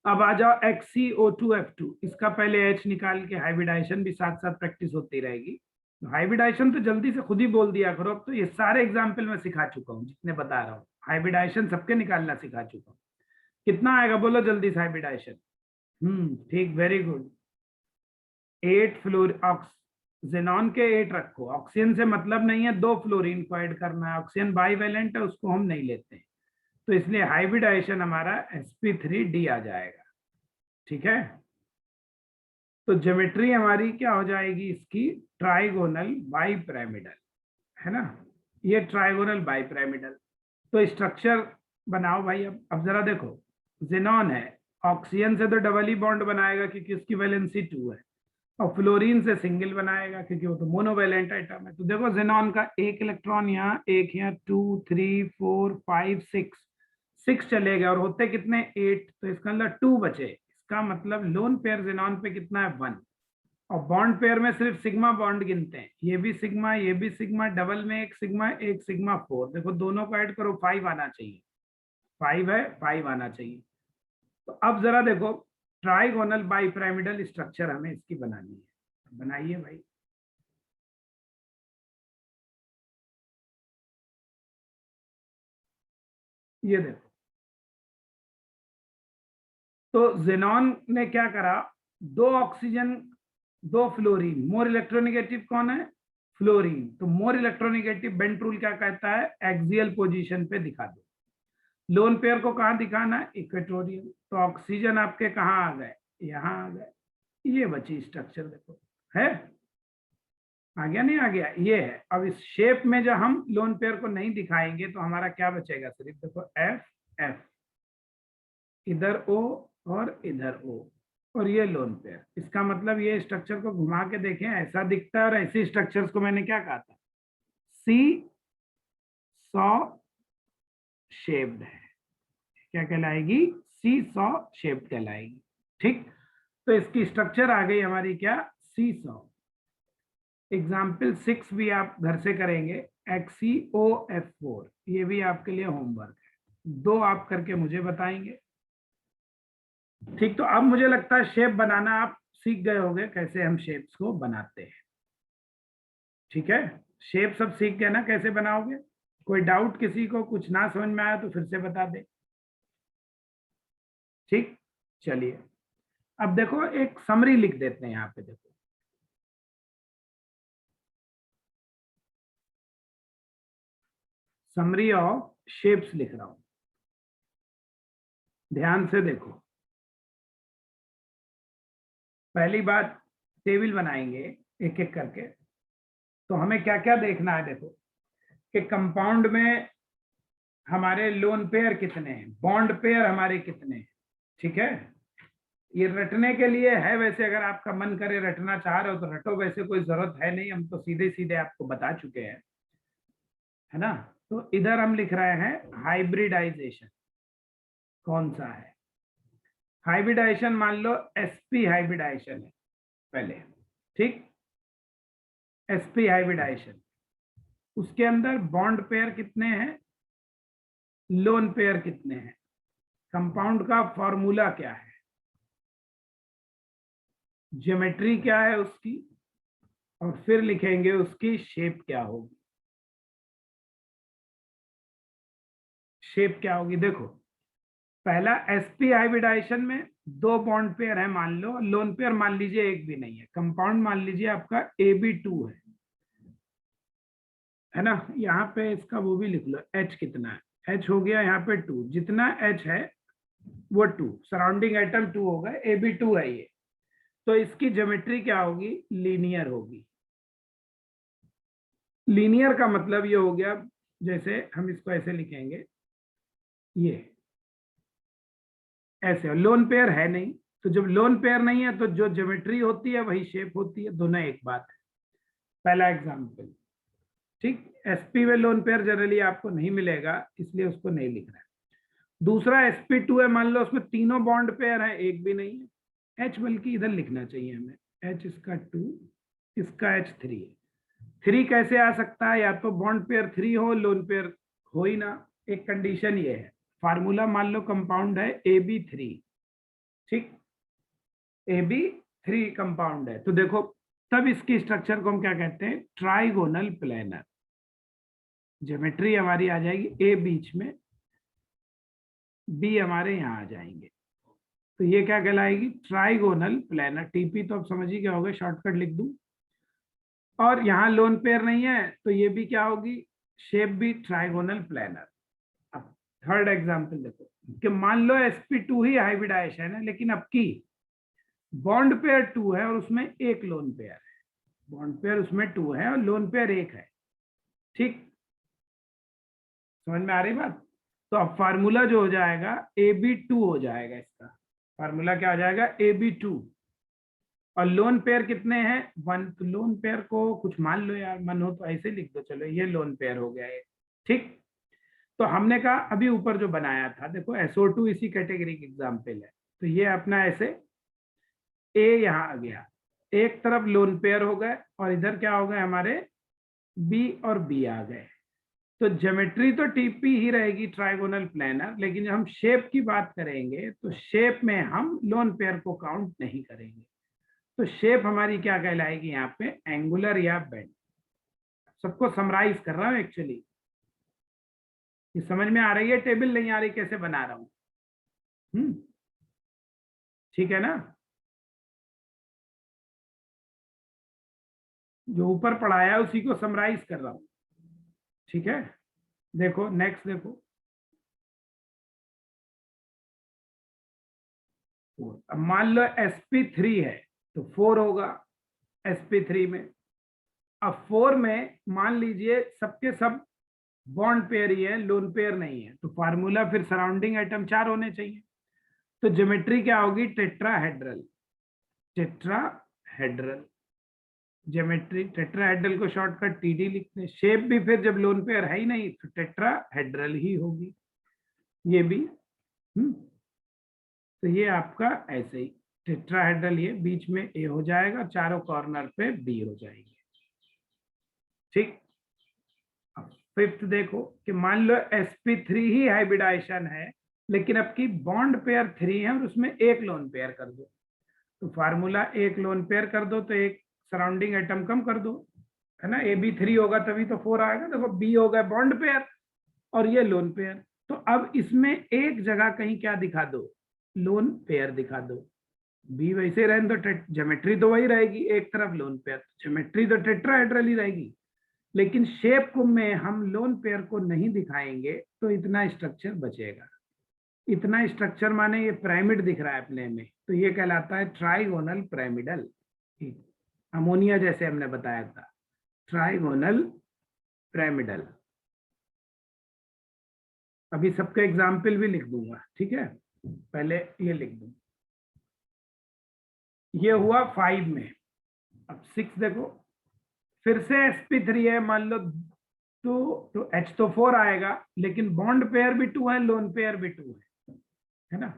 अब आ जाओ XCO2F2, इसका पहले H निकाल के हाइब्रिडाइजेशन भी साथ साथ प्रैक्टिस होती रहेगी। हाइब्रिडाइजेशन तो जल्दी से खुद ही बोल दिया करो, अब तो ये सारे एग्जाम्पल में सिखा चुका हूँ, जितने बता रहा हूँ हाइब्रिडाइजेशन सबके निकालना सिखा चुका हूँ। कितना आएगा बोलो जल्दी से हाइब्रिडाइजेशन, ठीक, वेरी गुड। 8 फ्लोर जेनॉन के 8 रखो, ऑक्सीजन से मतलब नहीं है, 2 फ्लोरीन को ऐड करना है, ऑक्सीजन बाईवेलेंट है, उसको हम नहीं लेते हैं, तो इसलिए हाइब्रिडाइजेशन हमारा sp3d आ जाएगा, ठीक है। तो ज्योमेट्री हमारी क्या हो जाएगी इसकी, ट्राइगोनल बाईपिरामिडल, है ना, ये ट्राइगोनल बाईपिरामिडल। तो स्ट्रक्चर बनाओ भाई, अब जरा देखो, जेनॉन है, ऑक्सीजन से तो डबल ही बॉन्ड बनाएगा क्योंकि उसकी वैलेंसी 2 है, और फ्लोरीन से सिंगल बनाएगा क्योंकि वो तो मोनोवेलेंट आइटम है। तो देखो जेनॉन का एक इलेक्ट्रॉन यहाँ, एक यहाँ, 2 3 4 5 6, 6 चले गए और होते कितने, 8, तो इसका अंदर 2 बचे, इसका मतलब लोन पेयर जेनॉन पे कितना है, 1। और बॉन्ड पेयर में सिर्फ सिग्मा बॉन्ड गिनते हैं, ये भी सिग्मा, ये भी सिग्मा, डबल में एक सिग्मा, एक सिग्मा 4, देखो दोनों को ऐड करो, 5 आना चाहिए, 5 है, 5 आना चाहिए। तो अब जरा देखो, ट्राइगोनल बाईपिरामिडल स्ट्रक्चर हमें इसकी बनानी है, बनाइए भाई। ये देखो, तो जेनॉन ने क्या करा, 2 ऑक्सीजन 2 फ्लोरीन, मोर इलेक्ट्रोनिगेटिव कौन है, फ्लोरीन, तो मोर इलेक्ट्रोनिगेटिव बेंट रूल क्या कहता है, एक्सियल पोजीशन पे दिखा दो। लोन पेयर को कहाँ दिखाना है, इक्वेटोरियल, तो ऑक्सीजन आपके कहाँ आ गए, यहाँ आ गए, ये बची स्ट्रक्चर, देखो है, आ गया नहीं आ गया, ये है। अब इस शेप में जब हम लोन पेयर को नहीं दिखाएंगे तो हमारा क्या बचेगा, सिर्फ देखो एफ एफ, इधर ओ और इधर ओ, और ये लोन पेयर, इसका मतलब ये स्ट्रक्चर को घुमा के देखें, ऐसा दिखता है, और ऐसी स्ट्रक्चर्स को मैंने क्या कहा था, सी सॉ शेप्ड है, क्या कहलाएगी, सी सॉ शेप्ड कहलाएगी, ठीक। तो इसकी स्ट्रक्चर आ गई हमारी क्या, सी सॉ। एग्जाम्पल 6 भी आप घर से करेंगे, XCOF4, ये भी आपके लिए होमवर्क है, 2 आप करके मुझे बताएंगे, ठीक। तो अब मुझे लगता है शेप बनाना आप सीख गए होंगे, कैसे हम शेप्स को बनाते हैं, ठीक है। शेप सब सीख गए ना कैसे बनाओगे? कोई डाउट किसी को, कुछ ना समझ में आया तो फिर से बता दे। ठीक, चलिए अब देखो एक समरी लिख देते हैं यहाँ पे। देखो समरी ऑफ शेप्स लिख रहा हूं, ध्यान से देखो। पहली बात, टेबल बनाएंगे एक एक करके। तो हमें क्या क्या देखना है? देखो कि कंपाउंड में हमारे लोन पेयर कितने हैं, बॉन्ड पेयर हमारे कितने हैं। ठीक है, ये रटने के लिए है, वैसे अगर आपका मन करे रटना चाह रहे हो तो रटो, वैसे कोई जरूरत है नहीं, हम तो सीधे सीधे आपको बता चुके हैं, है ना। तो इधर हम लिख रहे हैं हाइब्रिडाइजेशन कौन सा है। हाइब्रिडाइजेशन मान लो sp हाइब्रिडाइजेशन है पहले, ठीक, sp हाइब्रिडाइजेशन। उसके अंदर बॉन्ड पेयर कितने हैं, लोन पेयर कितने हैं, कंपाउंड का फॉर्मूला क्या है, ज्योमेट्री क्या है उसकी, और फिर लिखेंगे उसकी शेप क्या होगी। शेप क्या होगी? देखो पहला sp हाइब्रिडाइजेशन में दो बॉन्ड पेयर है मान लो, लोन पेयर मान लीजिए एक भी नहीं है, कंपाउंड मान लीजिए आपका AB2 है ना। यहाँ पे इसका वो भी लिख लो, H कितना है, H हो गया यहाँ पे 2, जितना H है वो 2, सराउंडिंग एटम 2 होगा, AB2 है ये। तो इसकी ज्योमेट्री क्या होगी? लीनियर होगी। लीनियर का मतलब ये हो गया, जैसे हम इसको ऐसे लिखेंगे, ये ऐसे। लोन पेयर है नहीं, तो जब लोन पेयर नहीं है तो जो ज्योमेट्री होती है वही शेप होती है, दोनों एक बात है। पहला एग्जाम्पल, ठीक, sp में लोन पेयर जनरली आपको नहीं मिलेगा, इसलिए उसको नहीं लिख रहा है। दूसरा sp2 है, मान लो उसमें तीनों बॉन्ड पेयर है, एक भी नहीं है, H बल्कि इधर लिखना चाहिए हमें, H इसका 2, इसका H 3 है। 3 कैसे आ सकता है? या तो बॉन्ड पेयर 3 हो, लोन पेयर हो ही ना। एक कंडीशन ये है, फार्मूला मान लो कंपाउंड है AB3, ठीक, AB3 कंपाउंड है, तो देखो तब इसकी स्ट्रक्चर को हम क्या कहते हैं? Trigonal planar. ज्योमेट्री हमारी आ जाएगी A बीच में, B हमारे यहाँ आ जाएंगे, तो ये क्या कहलाएगी? Trigonal planar. TP तो अब समझ ही क्या होगा, शॉर्टकट लिख दूं। और यहाँ लोन पेयर नहीं है तो ये भी क्या होगी? शेप भी ट्राइगोनल प्लेनर। अब थर्ड एग्जांपल देखो कि मान लो sp2 ही हाइब्रिडाइजेशन है, लेकिन अब की बॉन्ड पेयर 2 है और उसमें एक लोन पेयर है, बॉन्ड पेयर उसमें 2 है और लोन पेयर एक है, ठीक, समझ में आ रही बात? तो अब फार्मूला जो हो जाएगा AB2 हो जाएगा, इसका फार्मूला क्या हो जाएगा? AB2। और लोन पेयर कितने हैं? 1। तो लोन पेयर को कुछ मान लो यार, मन हो तो ऐसे लिख दो, चलो ये लोन पेयर हो गया एक, ठीक। तो हमने कहा अभी ऊपर जो बनाया था, देखो SO2 इसी कैटेगरी की एग्जाम्पल है, तो ये अपना ऐसे A यहाँ आ गया, एक तरफ लोन पेयर हो गए और इधर क्या हो गए हमारे? B और B आ गए। तो ज्योमेट्री तो TP ही रहेगी, ट्राइगोनल प्लेनर, लेकिन जब हम शेप की बात करेंगे तो शेप में हम लोन पेयर को काउंट नहीं करेंगे। तो शेप हमारी क्या कहलाएगी यहाँ पे? एंगुलर या बेंड। सबको समराइज कर रहा हूँ एक्चुअली, ये समझ में आ रही है? टेबल नहीं आ रही कैसे बना रहा हूँ? ठीक है ना। जो ऊपर पढ़ाया उसी को समराइज कर रहा हूँ, ठीक है। देखो नेक्स्ट, देखो अब मान लो sp3 है तो 4 होगा sp3 में। अब 4 में मान लीजिए सबके सब बॉन्ड पेयर ही है, लोन पेयर नहीं है, तो फार्मूला फिर सराउंडिंग आइटम 4 होने चाहिए। तो ज्योमेट्री क्या होगी? टेट्राहेड्रल। टेट्राहेड्रल ज्योमेट्री, टेट्राहेड्रल को शॉर्टकट TD लिखते हैं। शेप भी फिर जब लोन पेयर है ही नहीं तो टेट्राहेड्रल ही होगी, ये भी। तो ये आपका ऐसे ही टेट्राहेड्रल, ये बीच में A हो जाएगा, चारों कॉर्नर पे B हो जाएगी, ठीक। अब फिफ्थ देखो कि मान लो sp3 ही हाइब्रिडाइजेशन है, लेकिन अब की बॉन्ड पेयर 3 है और उसमें एक लोन पेयर कर दो, तो फार्मूला एक लोन पेयर कर दो तो एक सराउंडिंग एटम कम कर दो, है ना, AB3 होगा तभी तो 4 आएगा। देखो बी हो गया बॉन्ड पेयर और ये लोन पेयर। तो अब इसमें एक जगह कहीं क्या दिखा दो, लोन पेयर दिखा दो। बी वैसे रहने तो ज्योमेट्री तो वही रहेगी, एक तरफ लोन पेयर, ज्योमेट्री तो टेट्राहेड्रल ही रहेगी, लेकिन शेप को में हम लोन पेयर को नहीं दिखाएंगे तो इतना स्ट्रक्चर बचेगा। इतना स्ट्रक्चर माने ये पिरामिड दिख रहा है अपने में, तो ये कहलाता है ट्राइगोनल पिरामिडल। अमोनिया जैसे हमने बताया था, ट्राइगोनल पिरामिडल। अभी सबका एग्जाम्पल भी लिख दूंगा, ठीक है, पहले ये लिख दूं। ये हुआ 5 में। अब 6 देखो, फिर से sp3 है, मान लो 2 तो H तो 4 आएगा, लेकिन बॉन्ड पेयर भी 2 है, लोन पेयर भी 2 है ना।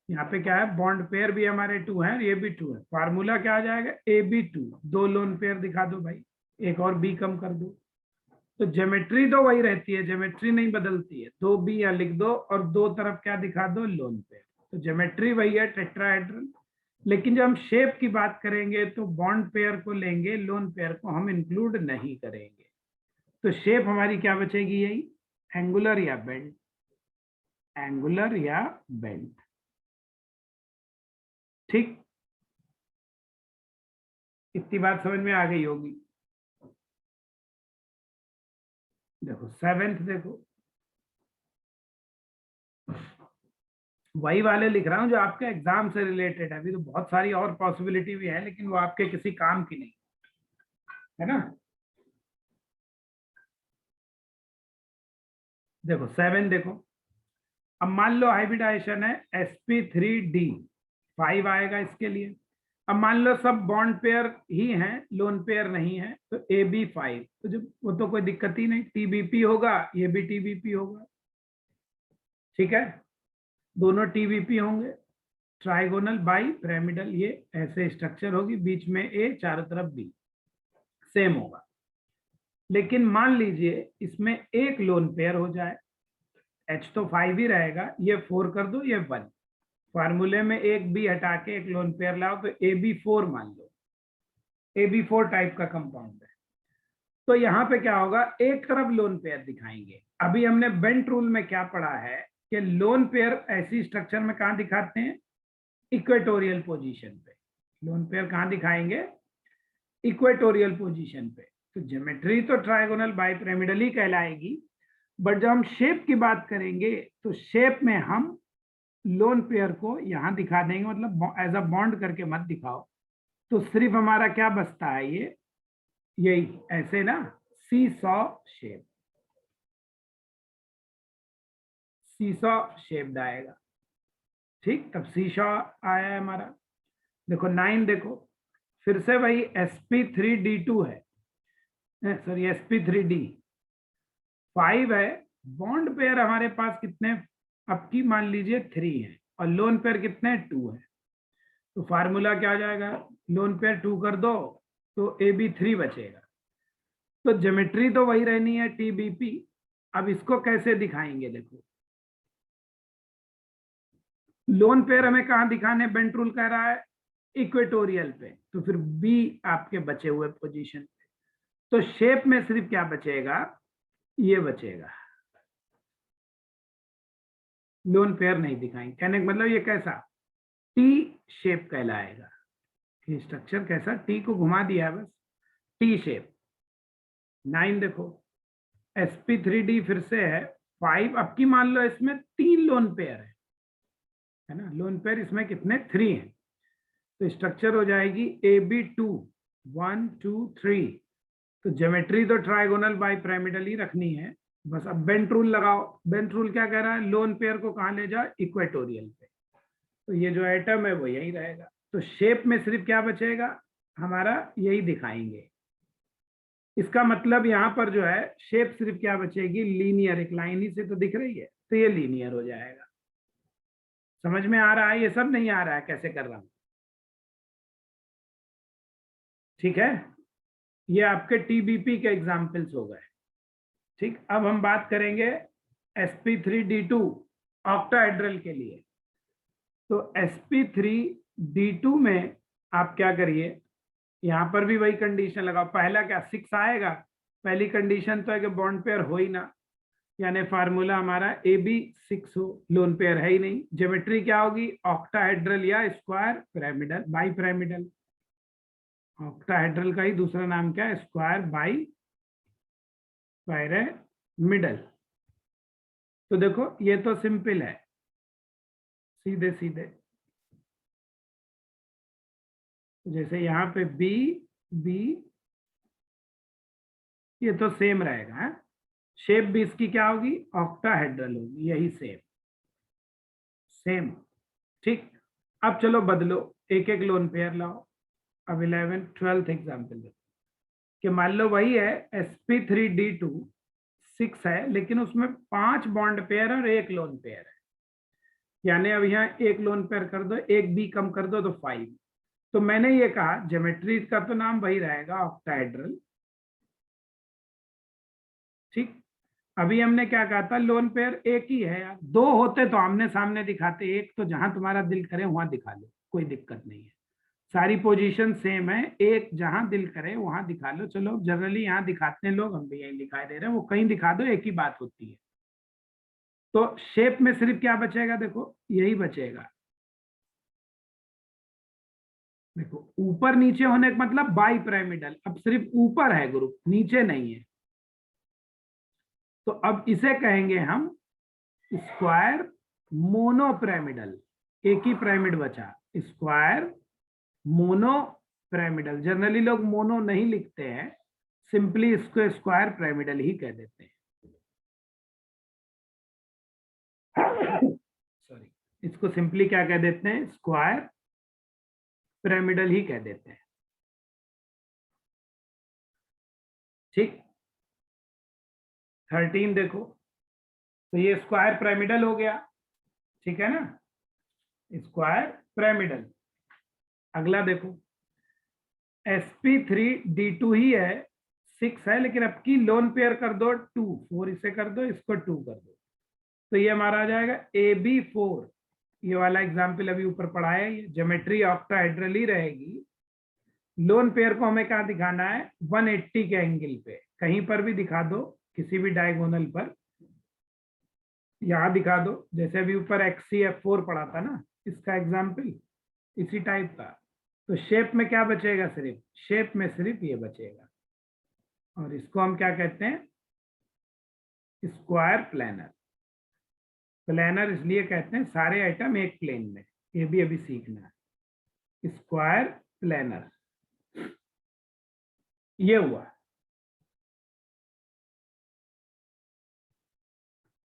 यहाँ पे क्या है, बॉन्ड पेयर भी हमारे 2 है, ये भी 2 है। फार्मूला क्या आ जाएगा, AB2। 2 लोन पेयर दिखा दो भाई, एक और बी कम कर दो। तो ज्योमेट्री तो वही रहती है, ज्योमेट्री नहीं बदलती है। 2B यहाँ लिख दो और दो तरफ क्या दिखा दो, लोन पेयर। तो ज्योमेट्री वही है, टेट्राहेड्रल। लेकिन जब हम शेप की बात करेंगे तो बॉन्ड पेयर को लेंगे, लोन पेयर को हम इंक्लूड नहीं करेंगे। तो शेप हमारी क्या बचेगी, यही एंगुलर या बेंड, एंगुलर या बेंड। ठीक, इतनी बात समझ में आ गई होगी। देखो 7th देखो, वही वाले लिख रहा हूं जो आपके एग्जाम से रिलेटेड है। अभी तो बहुत सारी और पॉसिबिलिटी भी है, लेकिन वो आपके किसी काम की नहीं है ना। देखो 7 देखो, अब मान लो हाइब्रिडाइजेशन है sp3d, 5 आएगा इसके लिए। अब मान लो सब बॉन्ड पेयर ही हैं, लोन पेयर नहीं है, तो AB5, तो जो वो तो कोई दिक्कत ही नहीं, TBP होगा, ये भी TBP होगा, ठीक है, दोनों TBP होंगे। ट्राइगोनल बाई पिरामिडल, ये ऐसे स्ट्रक्चर होगी, बीच में A, चारों तरफ B, सेम होगा। लेकिन मान लीजिए इसमें एक लोन पेयर हो जाए, H तो 5 ही रहेगा, ये 4 कर दो, ये 1। फार्मूले में एक B हटा के एक लोन पेयर लाओ, तो AB4 मान लो, AB4 टाइप का कंपाउंड है। तो यहाँ पे क्या होगा, एक तरफ लोन पेयर दिखाएंगे। अभी हमने बेंट रूल में क्या पढ़ा है कि लोन पेयर ऐसी स्ट्रक्चर में कहाँ दिखाते हैं, इक्वेटोरियल पोजीशन पे। लोन पेयर कहाँ दिखाएंगे, इक्वेटोरियल पोजीशन पे। तो ज्योमेट्री तो ट्राइगोनल बाइपिरामिडल ही कहलाएगी, बट जब हम शेप की बात करेंगे तो शेप में हम लोन पेयर को यहां दिखा देंगे, मतलब एज अ बॉन्ड करके मत दिखाओ। तो सिर्फ हमारा क्या बचता है, ये यही ऐसे ना, सी सॉ शेप, सी सॉ शेप्ड आएगा। ठीक, तब सी सॉ आया है हमारा। देखो 9 देखो, फिर से वही sp3d2 है, सॉरी sp3d, 5 है। बॉन्ड पेयर हमारे पास कितने, अब की मान लीजिए 3 है, और लोन पेयर कितने 2 है। तो फार्मूला क्या आ जाएगा, लोन पेयर 2 कर दो तो AB3 बचेगा। तो ज्योमेट्री तो वही रहनी है, TBP। अब इसको कैसे दिखाएंगे, देखो लोन पेयर हमें कहाँ दिखाने, बेंट रूल कह रहा है इक्वेटोरियल पे, तो फिर B आपके बचे हुए पोजीशन पे। तो शेप में सिर्फ क्या बचेगा, ये बचेगा, लोन पेयर नहीं दिखाएंगे। कहने का मतलब ये कैसा, टी शेप कहलाएगा। ये स्ट्रक्चर कैसा, टी को घुमा दिया है बस, टी शेप। 9 देखो, sp3d फिर से है 5। अब की मान लो इसमें 3 लोन पेयर है ना, लोन पेयर इसमें कितने 3 हैं। तो स्ट्रक्चर हो जाएगी AB2, 1 2 3। तो ज्योमेट्री तो ट्राइगोनल बाइपिरामिडल ही रखनी है, बस अब बेंट रूल लगाओ। बेंट रूल क्या कह रहा है, लोन पेयर को कहाँ ले जाओ, इक्वेटोरियल पे। तो ये जो एटम है वो यही रहेगा। तो शेप में सिर्फ क्या बचेगा हमारा, यही दिखाएंगे। इसका मतलब यहाँ पर जो है शेप सिर्फ क्या बचेगी, लीनियर, एक लाइन ही से तो दिख रही है, तो ये लीनियर हो जाएगा। समझ में आ रहा है, ये सब नहीं आ रहा है कैसे कर रहा हूं, ठीक है। ये आपके TBP के एग्जाम्पल्स हो गए। ठीक, अब हम बात करेंगे sp3d2 ऑक्टाहेड्रल के लिए। तो sp3d2 में आप क्या करिए, यहाँ पर भी वही कंडीशन लगाओ। पहला क्या 6 आएगा, पहली कंडीशन तो है कि बॉन्ड पेयर हो ही ना, यानी फार्मूला हमारा ए बी 6 हो, लोन पेयर है ही नहीं। ज्योमेट्री क्या होगी, ऑक्टाहेड्रल या square pyramidal bi pyramidal. Octahedral का ही दूसरा नाम क्या है, स्क्वायर बाई पिरामिडल। तो देखो ये तो सिंपल है, सीधे सीधे। जैसे यहाँ पे बी बी, ये तो सेम रहेगा है? शेप भी इसकी क्या होगी, ऑक्टाहेड्रल होगी, यही सेम सेम। ठीक, अब चलो बदलो, एक एक लोन पेयर लाओ। अब 11th 12th एग्जाम्पल देखो कि मान लो वही है sp3d2 6 है, लेकिन उसमें 5 बॉन्ड पेयर और एक लोन पेयर है। यानी अब यहाँ एक लोन पेयर कर दो, एक बी कम कर दो तो 5। तो मैंने ये कहा ज्योमेट्री का तो नाम वही रहेगा, ऑक्टाहेड्रल। ठीक, अभी हमने क्या कहा था, लोन पेयर एक ही है यार, दो होते तो आमने सामने दिखाते, एक तो जहां तुम्हारा दिल करे वहां दिखा लो, कोई दिक्कत नहीं है, सारी पोजीशन सेम है, एक जहां दिल करे वहां दिखा लो। चलो जनरली यहाँ दिखाते हैं लोग, हम भी यही दिखाई दे रहे हैं, वो कहीं दिखा दो, एक ही बात होती है। तो शेप में सिर्फ क्या बचेगा, देखो यही बचेगा। देखो ऊपर नीचे होने का मतलब बाई पिरामिडल, अब सिर्फ ऊपर है ग्रुप, नीचे नहीं है। तो अब इसे कहेंगे हम स्क्वायर मोनो पिरामिडल। एक ही पिरामिड बचा, स्क्वायर मोनो पिरामिडल। जनरली लोग मोनो नहीं लिखते हैं, सिंपली इसको स्क्वायर पिरामिडल ही कह देते हैं। सॉरी, इसको सिंपली क्या कह देते हैं, स्क्वायर पिरामिडल ही कह देते हैं। ठीक, 13 देखो, तो ये स्क्वायर पिरामिडल हो गया, ठीक है ना, स्क्वायर पिरामिडल। अगला देखो sp3d2 ही है, 6 है, लेकिन अब की लोन पेयर कर दो 2, 4 इसे कर दो, इसको 2 कर दो, तो ये हमारा आ जाएगा AB4। ये वाला एग्जाम्पल अभी ऊपर पढ़ा है, ज्योमेट्री ऑक्टाहेड्रल ही रहेगी। लोन पेयर को हमें क्या दिखाना है, 180 के एंगल पे, कहीं पर भी दिखा दो, किसी भी डायगोनल पर, यहां दिखा दो, जैसे अभी ऊपर XCF4 पढ़ा था ना, इसका एग्जाम्पल इसी टाइप का। तो शेप में क्या बचेगा, सिर्फ शेप में सिर्फ ये बचेगा, और इसको हम क्या कहते हैं, स्क्वायर प्लेनर। प्लेनर इसलिए कहते हैं सारे आइटम एक प्लेन में, ये भी अभी सीखना है, स्क्वायर प्लेनर। ये हुआ।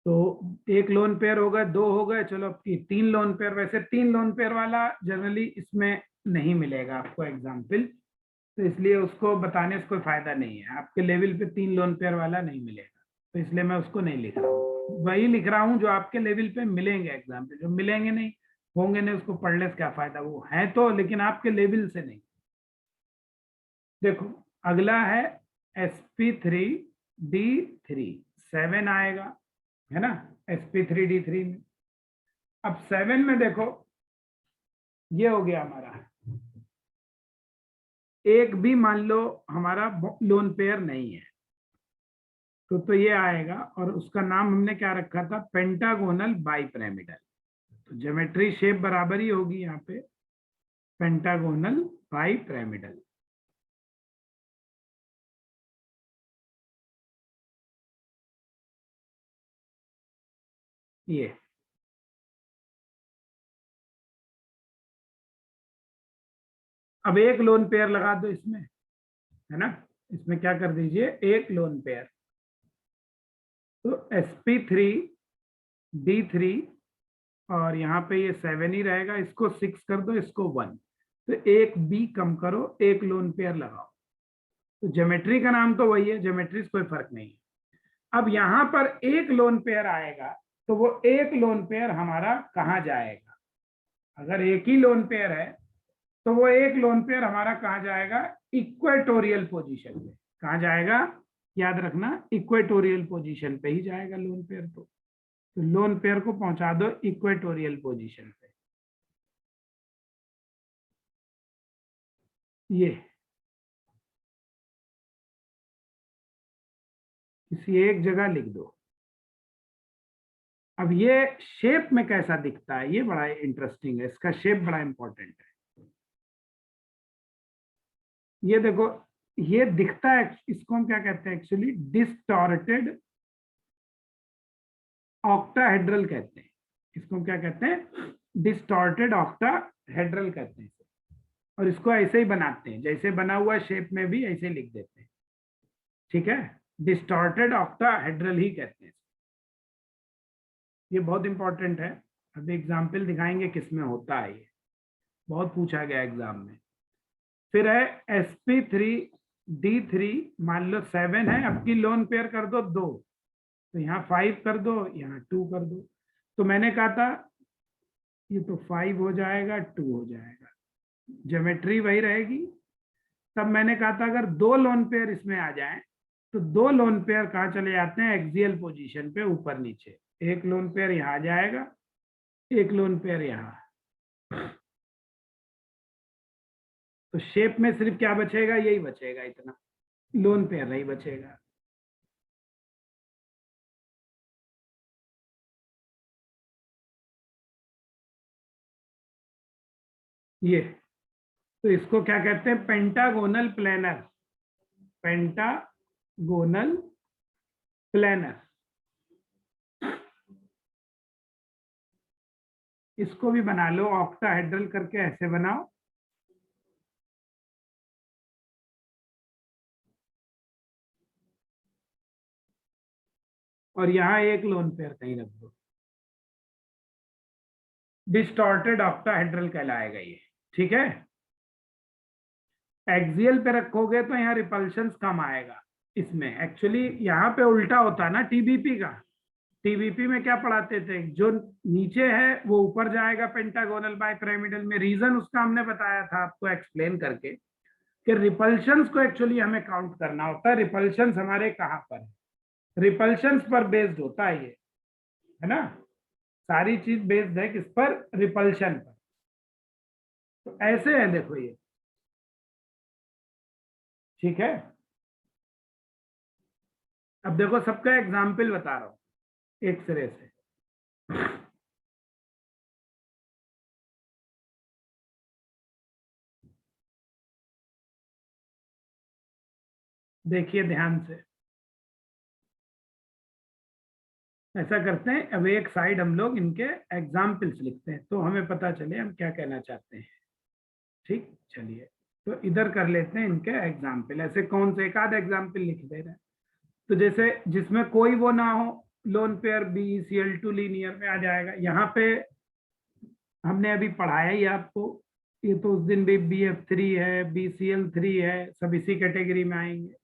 तो एक लोन पेयर हो गए, दो हो गए, चलो अब 3 लोन पेयर। वैसे 3 लोन पेयर वाला जनरली इसमें नहीं मिलेगा आपको एग्जाम्पल, तो इसलिए उसको बताने से कोई फायदा नहीं है, आपके लेवल पे 3 लोन पेयर वाला नहीं मिलेगा, तो इसलिए मैं उसको नहीं लिख रहा हूँ। वही लिख रहा हूँ जो आपके लेवल पे मिलेंगे एग्जाम्पल, जो मिलेंगे नहीं होंगे नहीं उसको पढ़ने से क्या फायदा, वो है तो लेकिन आपके लेवल से नहीं। देखो अगला है sp3d3, 7 आएगा, है ना, sp3d3 में। अब 7 में देखो ये हो गया हमारा, एक भी मान लो हमारा लोन पेयर नहीं है, तो ये आएगा, और उसका नाम हमने क्या रखा था, पेंटागोनल बाई पिरामिडल। तो ज्योमेट्री शेप बराबर ही होगी यहाँ पे, पेंटागोनल बाई पिरामिडल। ये अब एक लोन पेयर लगा दो इसमें, है ना, इसमें क्या कर दीजिए, एक लोन पेयर। तो sp3d3, और यहाँ पे ये 7 ही रहेगा, इसको 6 कर दो, इसको 1, तो एक बी कम करो, एक लोन पेयर लगाओ। तो ज्योमेट्री का नाम तो वही है, ज्योमेट्री से कोई फर्क नहीं है। अब यहां पर एक लोन पेयर आएगा, तो वो एक लोन पेयर हमारा कहाँ जाएगा, अगर एक ही लोन पेयर है तो वो एक लोन पेयर हमारा कहाँ जाएगा, इक्वेटोरियल पोजीशन पे। कहाँ जाएगा, याद रखना, इक्वेटोरियल पोजीशन पे ही जाएगा लोन पेयर। तो लोन पेयर को पहुंचा दो इक्वेटोरियल पोजीशन पे। ये किसी एक जगह लिख दो। अब ये शेप में कैसा दिखता है, ये बड़ा इंटरेस्टिंग है, इसका शेप बड़ा इंपॉर्टेंट है। ये देखो, ये दिखता है, इसको हम क्या कहते हैं एक्चुअली, डिस्टॉर्टेड ऑक्टाहेड्रल कहते हैं। इसको हम क्या कहते हैं, डिस्टॉर्टेड ऑक्टाहेड्रल कहते हैं। और इसको ऐसे ही बनाते हैं, जैसे बना हुआ शेप में भी ऐसे लिख देते हैं, ठीक है। डिस्टॉर्टेड ऑक्टाहेड्रल ही कहते हैं। ये बहुत इंपॉर्टेंट है। अभी एग्जाम्पल दिखाएंगे किसमें होता है, ये बहुत पूछा गया एग्जाम में। फिर है sp3d3, मान लो 7 है, अब की लोन पेयर कर दो 2, तो यहाँ 5 कर दो, यहाँ 2 कर दो। तो मैंने कहा था ये तो 5 हो जाएगा, 2 हो जाएगा, ज्योमेट्री वही रहेगी। तब मैंने कहा था अगर 2 लोन पेयर इसमें आ जाएं तो 2 लोन पेयर कहाँ चले जाते हैं, एक्सियल पोजीशन पे, ऊपर नीचे। एक लोन पेयर यहाँ आ जाएगा, एक लोन पेयर यहाँ। तो शेप में सिर्फ क्या बचेगा, यही बचेगा, इतना लोन पेयर नहीं बचेगा। ये तो इसको क्या कहते हैं, पेंटागोनल प्लेनर। Pentagonal planar. इसको भी बना लो, ऑक्टाहेड्रल करके ऐसे बनाओ। और यहाँ एक लोन पेयर कहीं रख दो। डिस्टॉर्टेड ऑक्टाहेड्रल कहलाएगा ये, ठीक है। एक्सियल पे रखोगे तो यहाँ रिपल्शंस कम आएगा। इसमें एक्चुअली यहाँ पे उल्टा होता है ना टीबीपी का। टीबीपी में क्या पढ़ाते थे, जो नीचे है वो ऊपर जाएगा पेंटागोनल बाइपिरामिडल में। रीजन उसका हमने बताया था आपको एक्सप्लेन करके, कि रिपल्शंस को एक्चुअली हमें काउंट करना होता है। रिपल्शंस हमारे कहाँ पर है, रिपल्शंस पर बेस्ड होता है ये, है ना। सारी चीज बेस्ड है किस पर, रिपल्शन पर। तो ऐसे है, देखो ये, ठीक है। अब देखो सबका एग्जाम्पल बता रहा हूं एक सिरे से। देखिए ध्यान से, ऐसा करते हैं, अब एक साइड हम लोग इनके एग्जाम्पल्स लिखते हैं, तो हमें पता चले हम क्या कहना चाहते हैं। ठीक, चलिए, तो इधर कर लेते हैं इनके एग्जाम्पल। ऐसे कौन से एक आध एग्जाम्पल लिख दे रहे हैं, तो जैसे जिसमें कोई वो ना हो, लोन पेयर BeCl2 लीनियर में आ जाएगा। यहाँ पे हमने अभी पढ़ाया ही आपको, ये तो उस दिन भी BF3 है, BCl3 है, सब इसी कैटेगरी में आएंगे।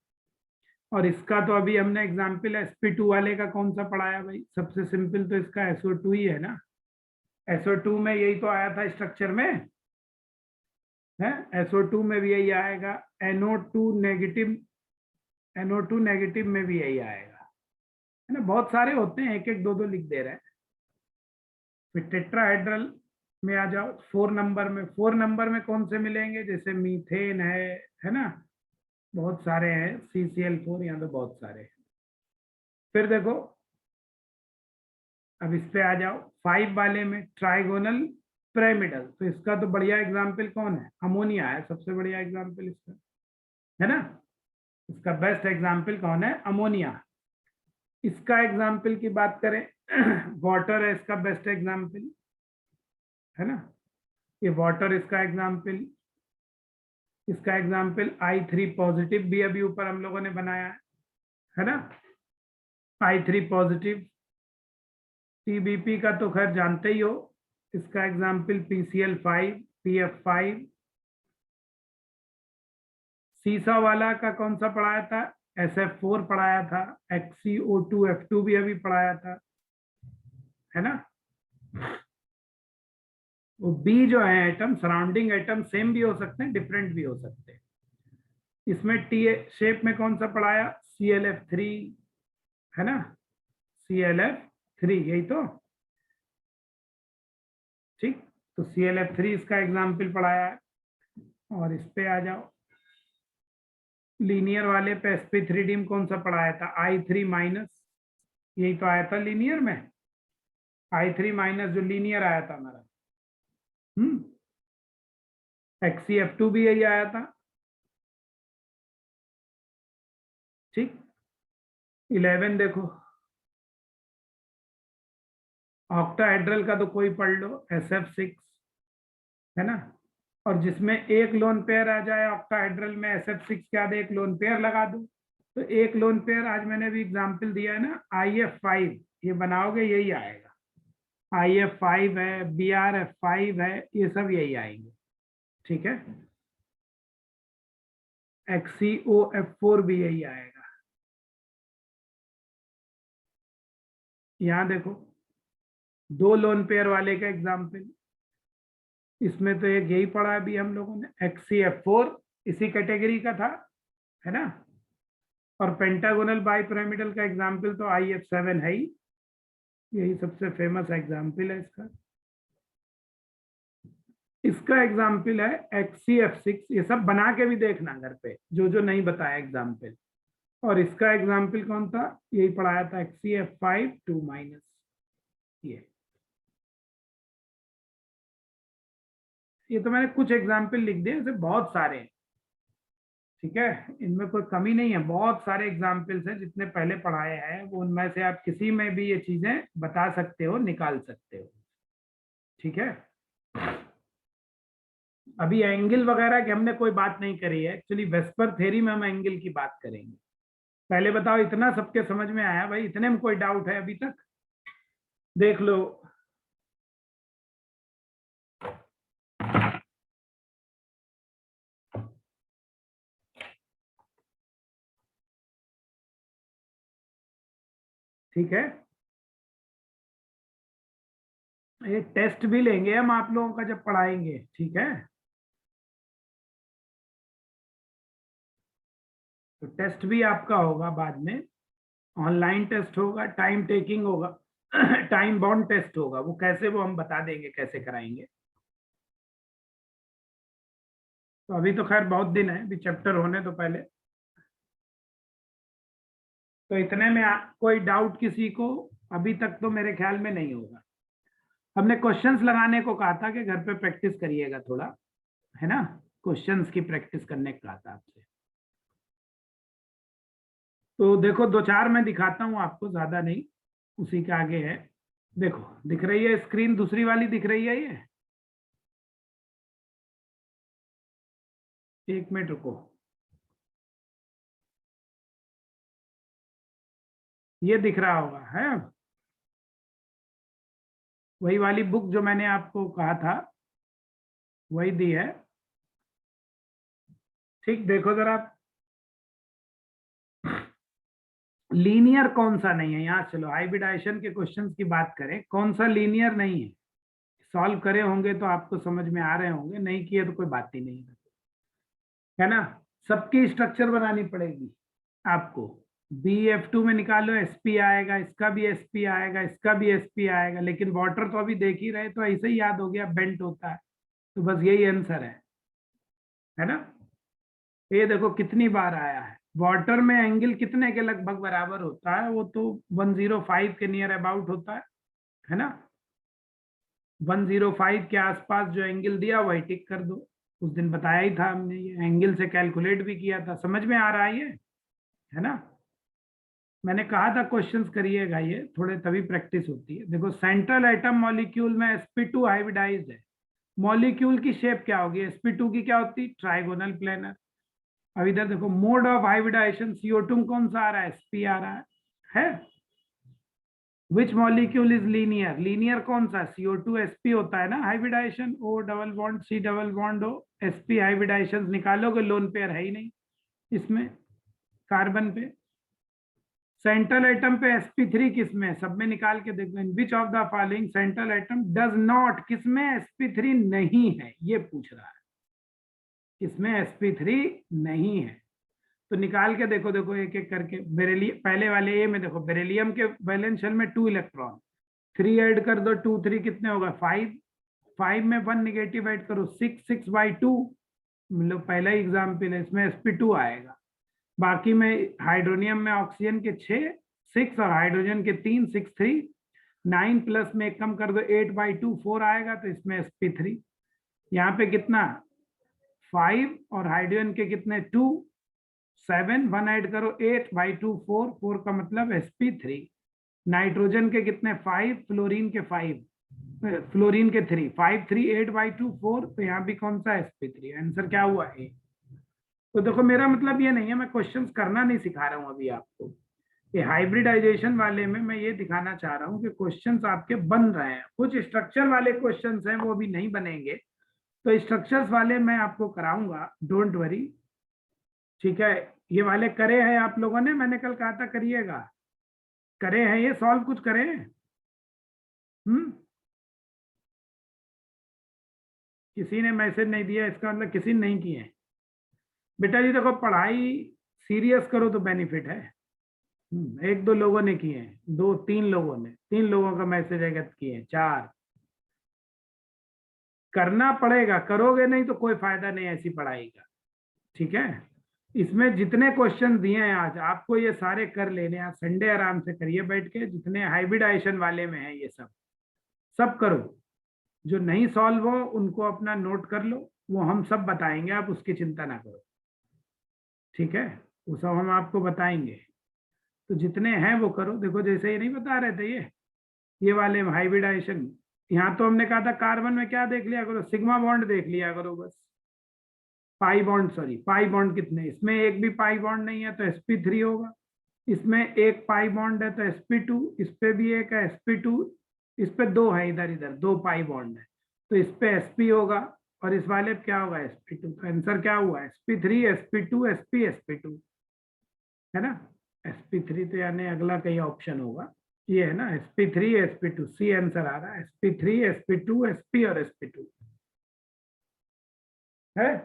और इसका तो अभी हमने एग्जाम्पल sp2 वाले का कौन सा पढ़ाया भाई, सबसे सिंपल तो इसका SO2 ही है ना। SO2 में यही तो आया था स्ट्रक्चर में, है। SO2 में भी यही आएगा, NO2 नेगेटिव, NO2 नेगेटिव में भी यही आएगा, है ना। बहुत सारे होते हैं, एक एक दो दो लिख दे रहे हैं। फिर टेट्राहेड्रल में आ जाओ, 4 नंबर में। 4 नंबर में कौन से मिलेंगे, जैसे मीथेन है ना, बहुत सारे हैं। CCl4, यहाँ तो बहुत सारे हैं। फिर देखो, अब इस पे आ जाओ 5 वाले में, ट्राइगोनल पिरामिडल। तो इसका तो बढ़िया एग्जाम्पल कौन है, अमोनिया है सबसे बढ़िया एग्जाम्पल इसका, है ना। इसका बेस्ट एग्जाम्पल कौन है, अमोनिया। इसका एग्जाम्पल की बात करें, वाटर है इसका बेस्ट एग्जाम्पल, है ना। ये वाटर इसका एग्जाम्पल। इसका एग्जाम्पल I3 पॉजिटिव भी अभी ऊपर हम लोगों ने बनाया है ना। I3 positive. TBP का तो खैर जानते ही हो, इसका एग्जाम्पल PCl5, PF5। सीसा वाला का कौन सा पढ़ाया था, SF4 पढ़ाया था। XCO2F2 भी अभी पढ़ाया था, है ना। वो बी जो है एटम, सराउंडिंग एटम सेम भी हो सकते हैं, डिफरेंट भी हो सकते हैं। इसमें टी शेप में कौन सा पढ़ाया, ClF3, है ना। ClF3 यही तो, ठीक। तो ClF3 इसका एग्जाम्पल पढ़ाया है। और इस पे आ जाओ, लीनियर वाले पे sp3 कौन सा पढ़ाया था? I3 माइनस, यही तो आया था लीनियर में, I3 माइनस जो लीनियर आया था हमारा। XCF2 भी यही आया था। ठीक, 11 देखो, ऑक्टाहेड्रल का तो कोई पढ़ लो, SF6 है ना, और जिसमें एक लोन पेयर आ जाए ऑक्टाहेड्रल में SF6 के बाद एक लोन पेयर लगा दो, तो एक लोन पेयर आज मैंने भी एग्जांपल दिया है ना, IF5, ये बनाओगे यही आएगा, IF5 है, BRF5 है, ये सब यही आएंगे। ठीक है, XCOF4 भी यही आएगा। यहां देखो, दो लोन पेयर वाले का एग्जाम्पल, इसमें तो एक यही पढ़ा अभी हम लोगों ने, XCF4 इसी कैटेगरी का था, है ना, और पेंटागोनल बाइपिरामिडल का एग्जाम्पल तो IF7 है ही, यही सबसे फेमस एग्जाम्पल है इसका। इसका एग्जाम्पल है XCF6, ये सब बना के भी देखना घर पे, जो जो नहीं बताया एग्जाम्पल। और इसका एग्जाम्पल कौन था? यही पढ़ाया था, XCF5 2 माइनस, ये तो मैंने कुछ एग्जाम्पल लिख दिए, ऐसे बहुत सारे हैं। ठीक है, इनमें कोई कमी नहीं है, बहुत सारे एग्जाम्पल्स हैं जितने पहले पढ़ाए हैं, वो उनमें से आप किसी में भी ये चीजें बता सकते हो, निकाल सकते हो। ठीक है, अभी एंगल वगैरह की हमने कोई बात नहीं करी है, एक्चुअली वेस्पर थ्योरी में हम एंगल की बात करेंगे। पहले बताओ, इतना सबके समझ में आया भाई? इतने में कोई डाउट है अभी तक? देख लो, ठीक है, एक टेस्ट भी लेंगे हम आप लोगों का जब पढ़ाएंगे। ठीक है, तो टेस्ट भी आपका होगा बाद में, ऑनलाइन टेस्ट होगा, टाइम टेकिंग होगा, टाइम बाउंड टेस्ट होगा, वो कैसे, वो हम बता देंगे कैसे कराएंगे। तो अभी तो खैर बहुत दिन है, अभी चैप्टर होने तो पहले। तो इतने में कोई डाउट किसी को? अभी तक तो मेरे ख्याल में नहीं होगा। हमने क्वेश्चंस लगाने को कहा था कि घर पे प्रैक्टिस करिएगा थोड़ा, है ना, क्वेश्चंस की प्रैक्टिस करने को कहा था आपसे। तो देखो, दो चार मैं दिखाता हूँ आपको, ज्यादा नहीं, उसी के आगे है। देखो, दिख रही है स्क्रीन दूसरी वाली, दिख रही है ये? एक मिनट रुको, ये दिख रहा होगा, है वही वाली बुक जो मैंने आपको कहा था, वही दी है। ठीक, देखो जरा, लीनियर कौन सा नहीं है यहाँ, चलो हाइब्रिडाइजेशन के क्वेश्चंस की बात करें, कौन सा लीनियर नहीं है? सॉल्व करे होंगे तो आपको समझ में आ रहे होंगे, नहीं किए तो कोई बात ही नहीं है ना। सबकी स्ट्रक्चर बनानी पड़ेगी आपको। BF2 में निकालो, SP आएगा, इसका भी SP आएगा, इसका भी SP आएगा, लेकिन वाटर तो अभी देख ही रहे, तो ऐसे ही याद हो गया, बेंट होता है, तो बस यही आंसर है ना। ये देखो कितनी बार आया है, वाटर में एंगल कितने के लगभग बराबर होता है? वो तो 105 के नियर अबाउट होता है ना। 105 के आसपास जो एंगल दिया वही टिक कर दो, उस दिन बताया ही था हमने, ये एंगल से कैलकुलेट भी किया था, समझ में आ रहा है ये, है ना। मैंने कहा था क्वेश्चंस करिएगा ये थोड़े, तभी प्रैक्टिस होती है। देखो, सेंट्रल एटम मॉलिक्यूल में sp2 हाइब्रिडाइज्ड है, मॉलिक्यूल की शेप क्या होगी? sp2 की क्या होती? Trigonal planar. अब इधर देखो, मोड ऑफ हाइब्रिडाइजेशन CO2 में कौन सा आ रहा है? sp आ रहा है। Which molecule is linear? Linear कौन सा? CO2 sp होता है ना hybridisation, O double bond C double bond O, sp hybridisation निकालोगे, लोन पेयर है ही नहीं इसमें कार्बन पे। सेंट्रल एटम पे sp3 किसमें? सब में निकाल के देखो, in which of the following central atom does not, किसमें sp3 नहीं है, ये पूछ रहा है, किसमें sp3 नहीं है। तो निकाल के देखो, देखो एक एक करके। बेरिलियम, पहले वाले ए में देखो, बेरिलियम के वैलेंस शेल में 2 इलेक्ट्रॉन, 3 ऐड कर दो, 2 3 कितने होगा? 5, 5 में 1 निगेटिव ऐड करो, 6, 6 बाई 2, मतलब पहला एग्जाम्पल है, इसमें sp2 आएगा। बाकी में हाइड्रोनियम में ऑक्सीजन के 6 और हाइड्रोजन के 3 6 3 9 प्लस में एक कम कर दो 8/2 4 आएगा, तो इसमें sp3। यहाँ पे कितना 5 और हाइड्रोजन के कितने 2 7 1 ऐड करो 8/2 4 4 का मतलब sp3। नाइट्रोजन के कितने 5 फ्लोरीन के 5 फ्लोरीन के 3 5 3 8/2 4, तो यहाँ भी कौन सा sp3, आंसर क्या हुआ ए। तो देखो मेरा मतलब ये नहीं है मैं क्वेश्चंस करना नहीं सिखा रहा हूँ अभी आपको, ये हाइब्रिडाइजेशन वाले में मैं ये दिखाना चाह रहा हूँ कि क्वेश्चंस आपके बन रहे हैं। कुछ स्ट्रक्चर वाले क्वेश्चंस हैं वो अभी नहीं बनेंगे, तो स्ट्रक्चर्स वाले मैं आपको कराऊंगा, डोंट वरी, ठीक है। ये वाले करे हैं आप लोगों ने, मैंने कल कहा था करिएगा, करे हैं ये सॉल्व कुछ करे। किसी ने मैसेज नहीं दिया, इसका मतलब किसी ने नहीं किए। बेटा जी देखो पढ़ाई सीरियस करो तो बेनिफिट है। 1 2 लोगों ने किए हैं, 2 3 लोगों ने, 3 लोगों का मैसेज है किए हैं, 4। करना पड़ेगा, करोगे नहीं तो कोई फायदा नहीं ऐसी पढ़ाई का, ठीक है। इसमें जितने क्वेश्चन दिए हैं आज आपको ये सारे कर लेने हैं, संडे आराम से करिए बैठ के, जितने हाइब्रिडाइजेशन वाले में है ये सब सब करो। जो नहीं सॉल्व हो उनको अपना नोट कर लो, वो हम सब बताएंगे, आप उसकी चिंता ना करो, ठीक है। वो सब हम आपको बताएंगे, तो जितने हैं वो करो। देखो जैसे ये नहीं बता रहे थे ये वाले हाइब्रिडाइजेशन, यहाँ तो हमने कहा था कार्बन में क्या देख लिया करो, सिग्मा बॉन्ड देख लिया करो बस। Pi bond, sorry pi bond कितने, इसमें एक भी पाई बॉन्ड नहीं है तो sp3 होगा। इसमें एक पाई बॉन्ड है तो sp2, इस पे भी एक है sp2, इस पे 2 है, इधर इधर 2 पाई बॉन्ड है तो इस पे sp होगा, और इस वाले पे क्या होगा sp2। तो आंसर क्या हुआ sp3 sp2 sp है ना। sp3 तो यानी अगला कहीं ऑप्शन होगा, ये है ना sp3 sp2, सी आंसर आ रहा है sp3 sp2 sp और sp2 है।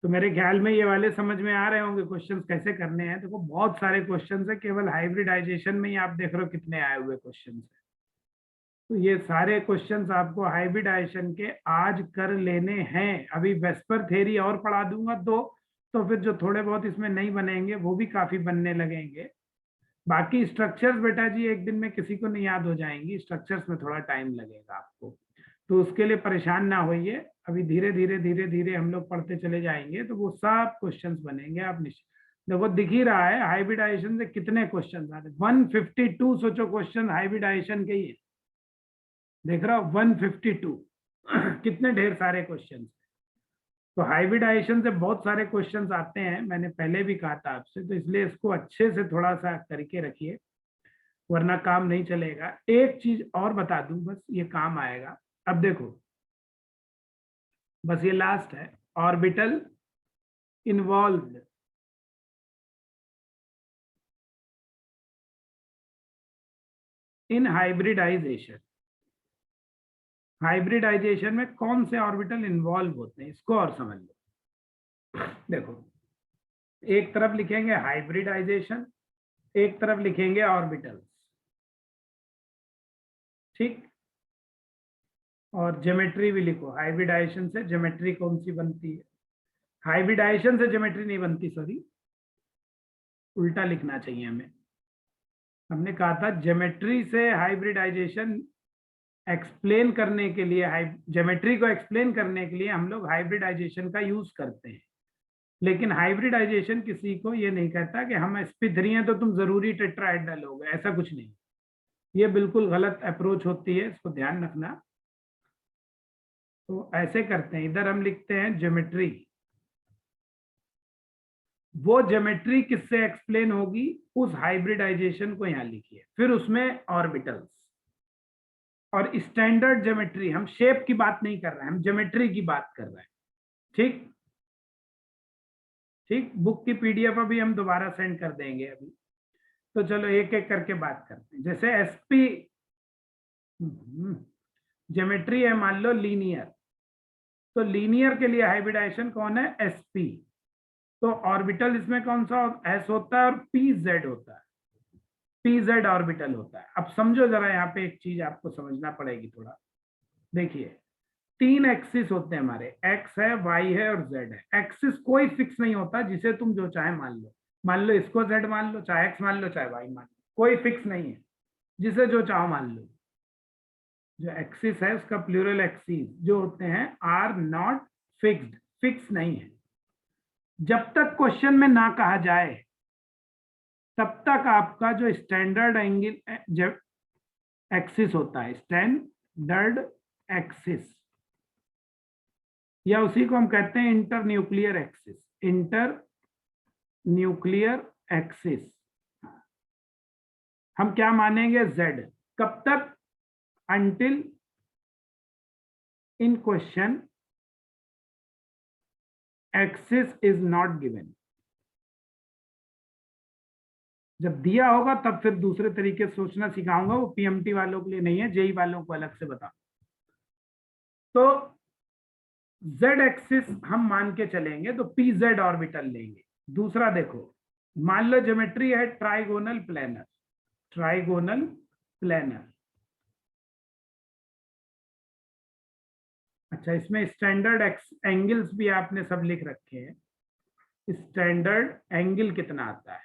तो मेरे ख्याल में ये वाले समझ में आ रहे होंगे क्वेश्चंस कैसे करने हैं। देखो बहुत सारे क्वेश्चंस है, केवल हाइब्रिडाइजेशन में ही आप देख रहे हो कितने आए हुए क्वेश्चंस है। तो ये सारे क्वेश्चंस आपको हाइब्रिडाइजेशन के आज कर लेने हैं। अभी वेस्पर थ्योरी और पढ़ा दूंगा तो फिर जो थोड़े बहुत इसमें नहीं बनेंगे वो भी काफी बनने लगेंगे। बाकी स्ट्रक्चर्स बेटा जी एक दिन में किसी को नहीं याद हो जाएंगी, स्ट्रक्चर्स में थोड़ा टाइम लगेगा आपको, तो उसके लिए परेशान ना होइए। अभी धीरे धीरे धीरे धीरे हम लोग पढ़ते चले जाएंगे तो वो सब क्वेश्चंस बनेंगे। आप निश्चित देखो दिख ही रहा है हाइब्रिडाइजेशन से कितने क्वेश्चन आ रहे, 152 सोचो क्वेश्चन हाइब्रिडाइजेशन के ही है, देख रहा हो 152 कितने ढेर सारे क्वेश्चन। तो हाइब्रिडाइजेशन से बहुत सारे क्वेश्चंस आते हैं, मैंने पहले भी कहा था आपसे, तो इसलिए इसको अच्छे से थोड़ा सा करके रखिए वरना काम नहीं चलेगा। एक चीज और बता दूं बस, ये काम आएगा। अब देखो बस ये लास्ट है, orbital involved in hybridisation. Hybridisation में कौन से ऑर्बिटल इन्वॉल्व होते हैं इसको और समझ लो। देखो एक तरफ लिखेंगे हाइब्रिडाइजेशन, एक तरफ लिखेंगे ऑर्बिटल्स, ठीक। और ज्योमेट्री भी लिखो, हाइब्रिडाइजेशन से ज्योमेट्री कौन सी बनती है। हाइब्रिडाइजेशन से ज्योमेट्री नहीं बनती, सॉरी उल्टा लिखना चाहिए हमें। हमने कहा था ज्योमेट्री से हाइब्रिडाइजेशन एक्सप्लेन करने के लिए, ज्योमेट्री को एक्सप्लेन करने के लिए हम लोग हाइब्रिडाइजेशन का यूज करते हैं। लेकिन हाइब्रिडाइजेशन किसी को ये नहीं कहता कि हम sp3 हैं तो तुम जरूरी टेट्राहेड्रल हो गए, ऐसा कुछ नहीं। ये बिल्कुल गलत अप्रोच होती है, इसको ध्यान रखना। तो ऐसे करते हैं, इधर हम लिखते हैं ज्योमेट्री, वो ज्योमेट्री किससे एक्सप्लेन होगी उस हाइब्रिडाइजेशन को यहां लिखिए, फिर उसमें ऑर्बिटल्स। और स्टैंडर्ड ज्योमेट्री, हम शेप की बात नहीं कर रहे हैं, हम ज्योमेट्री की बात कर रहे हैं, ठीक ठीक। बुक की पीडीएफ अभी हम दोबारा सेंड कर देंगे अभी। तो चलो एक एक करके बात करते हैं। जैसे एसपी ज्योमेट्री है मान लो लीनियर, तो लीनियर के लिए हाइब्रिडाइजेशन कौन है एसपी। तो ऑर्बिटल इसमें कौन सा एस होता है और पी जेड होता है, पी जेड ऑर्बिटल होता है। अब समझो जरा यहाँ पे एक चीज आपको समझना पड़ेगी थोड़ा, देखिए तीन एक्सिस होते हैं हमारे, एक्स है, वाई है और जेड है। एक्सिस कोई फिक्स नहीं होता, जिसे तुम जो चाहे मान लो इसको जेड मान लो, चाहे एक्स मान लो, चाहे वाई मान लो, कोई फिक्स नहीं है, जिसे जो चाहो मान लो। जो एक्सिस है उसका प्लूरल एक्सिस जो होते हैं आर नॉट फिक्स्ड, फिक्स नहीं है। जब तक क्वेश्चन में ना कहा जाए तब तक आपका जो स्टैंडर्ड एंगल जब एक्सिस होता है, स्टैंडर्ड एक्सिस, या उसी को हम कहते हैं inter nuclear axis, inter nuclear axis. हम क्या मानेंगे, z। कब तक, until in question axis is not given. जब दिया होगा तब फिर दूसरे तरीके से सोचना सिखाऊंगा, वो पीएमटी वालों के लिए नहीं है, जेई वालों को अलग से बता। तो z एक्सिस हम मान के चलेंगे तो pz ऑर्बिटल लेंगे। दूसरा देखो, मान लो ज्योमेट्री है ट्राइगोनल प्लेनर, ट्राइगोनल प्लेनर। अच्छा, इसमें स्टैंडर्ड एंगल्स भी आपने सब लिख रखे हैं। स्टैंडर्ड एंगल कितना आता है,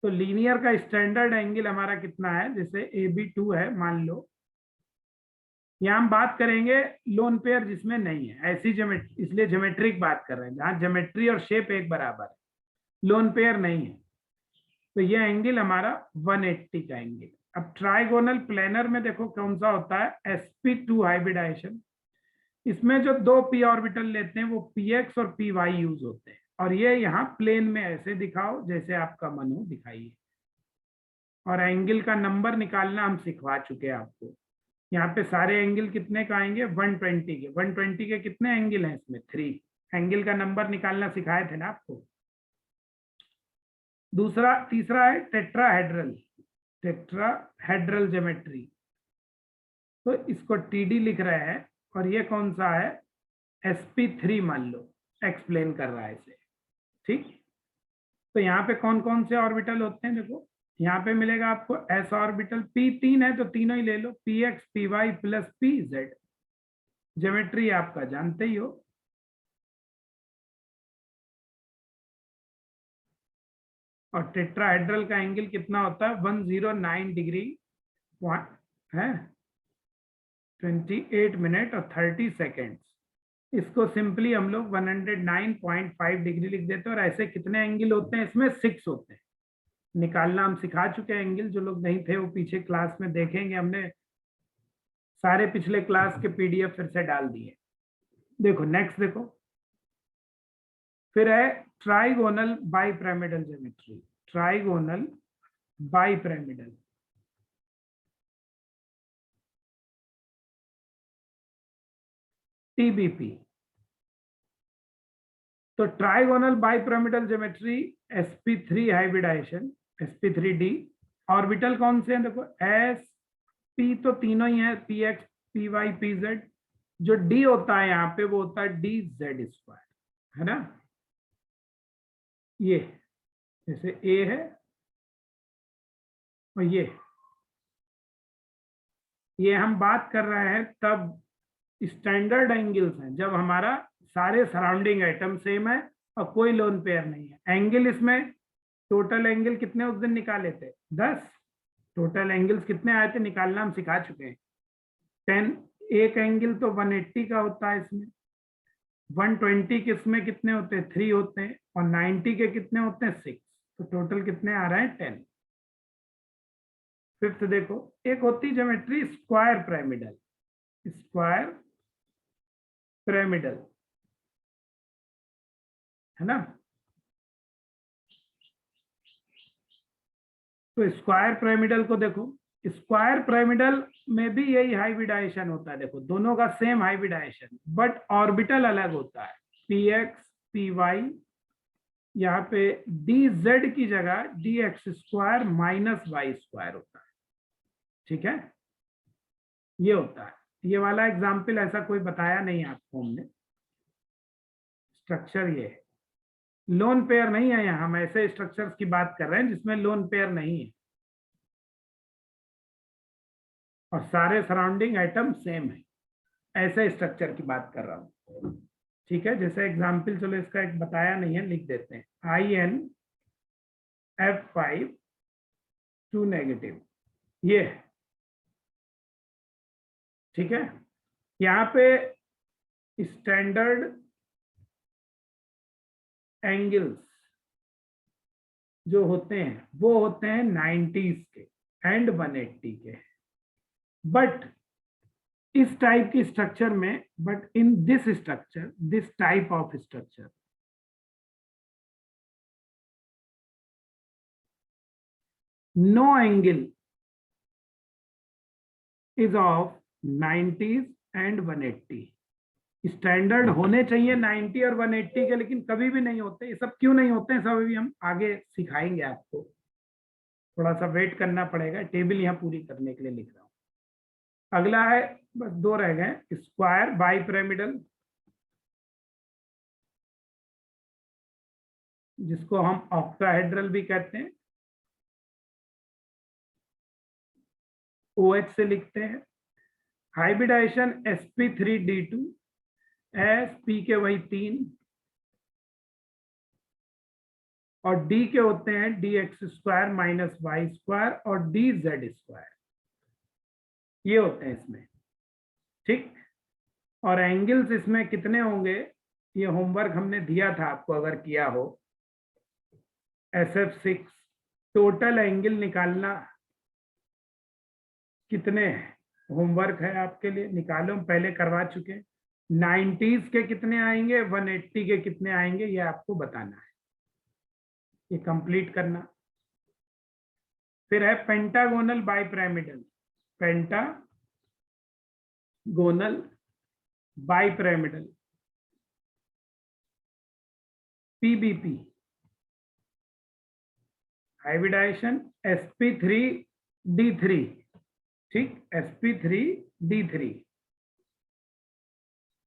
तो लीनियर का स्टैंडर्ड एंगल हमारा कितना है, जैसे AB2 है मान लो। यहाँ हम बात करेंगे लोन पेयर जिसमें नहीं है, ऐसी ज्योमेट्री, इसलिए ज्योमेट्रिक बात कर रहे हैं जहां ज्योमेट्री और शेप एक बराबर है, लोन पेयर नहीं है, तो ये एंगल हमारा 180 का एंगल। अब ट्राइगोनल प्लेनर में देखो कौन सा होता है, sp2 हाइब्रिडाइजेशन। इसमें जो दो p ऑर्बिटल लेते हैं वो px और py यूज होते हैं, और ये यहाँ प्लेन में ऐसे दिखाओ जैसे आपका मन हो दिखाइए। और एंगल का नंबर निकालना हम सिखवा चुके हैं आपको। यहाँ पे सारे एंगल कितने का आएंगे, 120 के। 120 के कितने एंगल हैं इसमें, 3। एंगल का नंबर निकालना सिखाए थे ना आपको। दूसरा, तीसरा है टेट्राहेड्रल, टेट्राहेड्रल ज्योमेट्री, तो इसको टीडी लिख रहे हैं। और ये कौन सा है, sp3 मान लो, एक्सप्लेन कर रहा है इसे, ठीक। तो यहाँ पे कौन कौन से ऑर्बिटल होते हैं, देखो यहाँ पे मिलेगा आपको s ऑर्बिटल, p3 है तो तीनों ही ले लो, px py plus pz। Geometry आपका जानते ही हो। और टेट्राहेड्रल का एंगल कितना होता है, 109 डिग्री है, 28 मिनट और 30 सेकेंड्स। इसको सिंपली हम लोग 109.5 डिग्री लिख देते हैं। और ऐसे कितने एंगल होते हैं इसमें, 6 होते हैं। निकालना हम सिखा चुके हैं एंगल, जो लोग नहीं थे वो पीछे क्लास में देखेंगे, हमने सारे पिछले क्लास के पीडीएफ फिर से डाल दिए। देखो नेक्स्ट देखो, फिर है trigonal bipyramidal geometry, trigonal bipyramidal. TBP. तो trigonal bipyramidal geometry, sp3 hybridisation, sp3d। Orbital कौन से हैं, देखो s p तो तीनों ही है, px py pz। जो d होता है यहाँ पे वो होता है dz², है ना। ये जैसे a है और ये हम बात कर रहे हैं तब स्टैंडर्ड एंगल्स हैं जब हमारा सारे सराउंडिंग आइटम सेम है और कोई लोन पेयर नहीं है। एंगल इसमें टोटल एंगल कितने उस दिन निकाले थे, 10। टोटल एंगल्स कितने आए थे निकालना हम सिखा चुके हैं, 10। एक एंगल तो 180 का होता है इसमें, 120 के इसमें कितने होते हैं, 3 होते हैं, और 90 के कितने होते हैं, 6। तो टोटल कितने आ रहे हैं, 10। फिफ्थ देखो, एक होती geometry square pyramidal, square pyramidal, है ना। तो स्क्वायर पिरामिडल को देखो, स्क्वायर पिरामिडल में भी यही हाइब्रिडाइजेशन होता है। देखो दोनों का सेम हाइब्रिडाइजेशन, बट ऑर्बिटल अलग होता है, px py। यहाँ पे dz की जगह dx² माइनस y² होता है, ठीक है। ये होता है, ये वाला एग्जाम्पल ऐसा कोई बताया नहीं आपको हमने। स्ट्रक्चर ये है, लोन पेयर नहीं है, यहाँ हम ऐसे स्ट्रक्चर्स की बात कर रहे हैं जिसमें लोन पेयर नहीं है और सारे सराउंडिंग आइटम सेम है। ऐसे स्ट्रक्चर की बात कर रहा हूं, ठीक है। जैसे एग्जाम्पल, चलो इसका एक बताया नहीं है, लिख देते हैं, InF5 2 नेगेटिव, ये है, ठीक है। यहाँ पे स्टैंडर्ड एंगल्स जो होते हैं वो होते हैं 90s के एंड 180 के, बट इस टाइप की स्ट्रक्चर में, but in this structure, this type of structure, no angle is of 90s and 180। Standard होने चाहिए 90 और 180 के, लेकिन कभी भी नहीं होते। ये सब क्यों नहीं होते हैं, सब अभी हम आगे सिखाएंगे आपको, थोड़ा सा वेट करना पड़ेगा। टेबल यहाँ पूरी करने के लिए लिख रहा हूँ। अगला है, बस 2 रह गए, स्क्वायर बाई पिरामिडल, जिसको हम ऑक्टाहेड्रल भी कहते हैं, OH से लिखते हैं। हाइब्रिडाइजेशन sp3d2, sp के वही 3 और d के होते हैं dx² माइनस y² और dz², ये होते हैं इसमें, ठीक। और एंगल्स इसमें कितने होंगे, ये होमवर्क हमने दिया था आपको, अगर किया हो, SF6 टोटल एंगल निकालना कितने हैं, होमवर्क है आपके लिए, निकालो, पहले करवा चुके। 90s के कितने आएंगे, 180 के कितने आएंगे, ये आपको बताना है, ये कंप्लीट करना। फिर है pentagonal bipyramidal, pentagonal bipyramidal, PBP, hybridisation sp3d3, ठीक, sp3d3।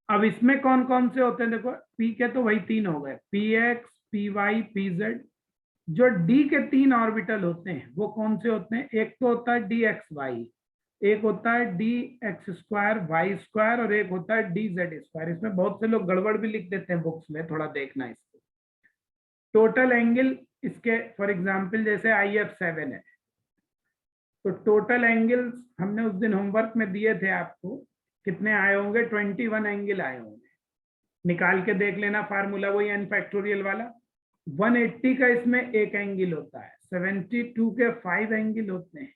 अब इसमें कौन कौन से होते हैं, देखो, P के तो वही 3 हो गए, PX, PY, PZ। जो D के 3 ऑर्बिटल होते हैं वो कौन से होते हैं, एक तो होता है DXY, एक होता है dx² y² और एक होता है dz²। इसमें बहुत से लोग गड़बड़ भी लिख देते हैं बुक्स में, थोड़ा देखना इसको। टोटल एंगल इसके, फॉर एग्जांपल जैसे IF7 है, तो टोटल एंगल्स हमने उस दिन होमवर्क में दिए थे आपको, कितने आए होंगे, 21 एंगल आए होंगे। निकाल के देख लेना, फार्मूला वही n फैक्टोरियल वाला। 180 का इसमें एक एंगल होता है, 72 के 5 एंगल होते हैं,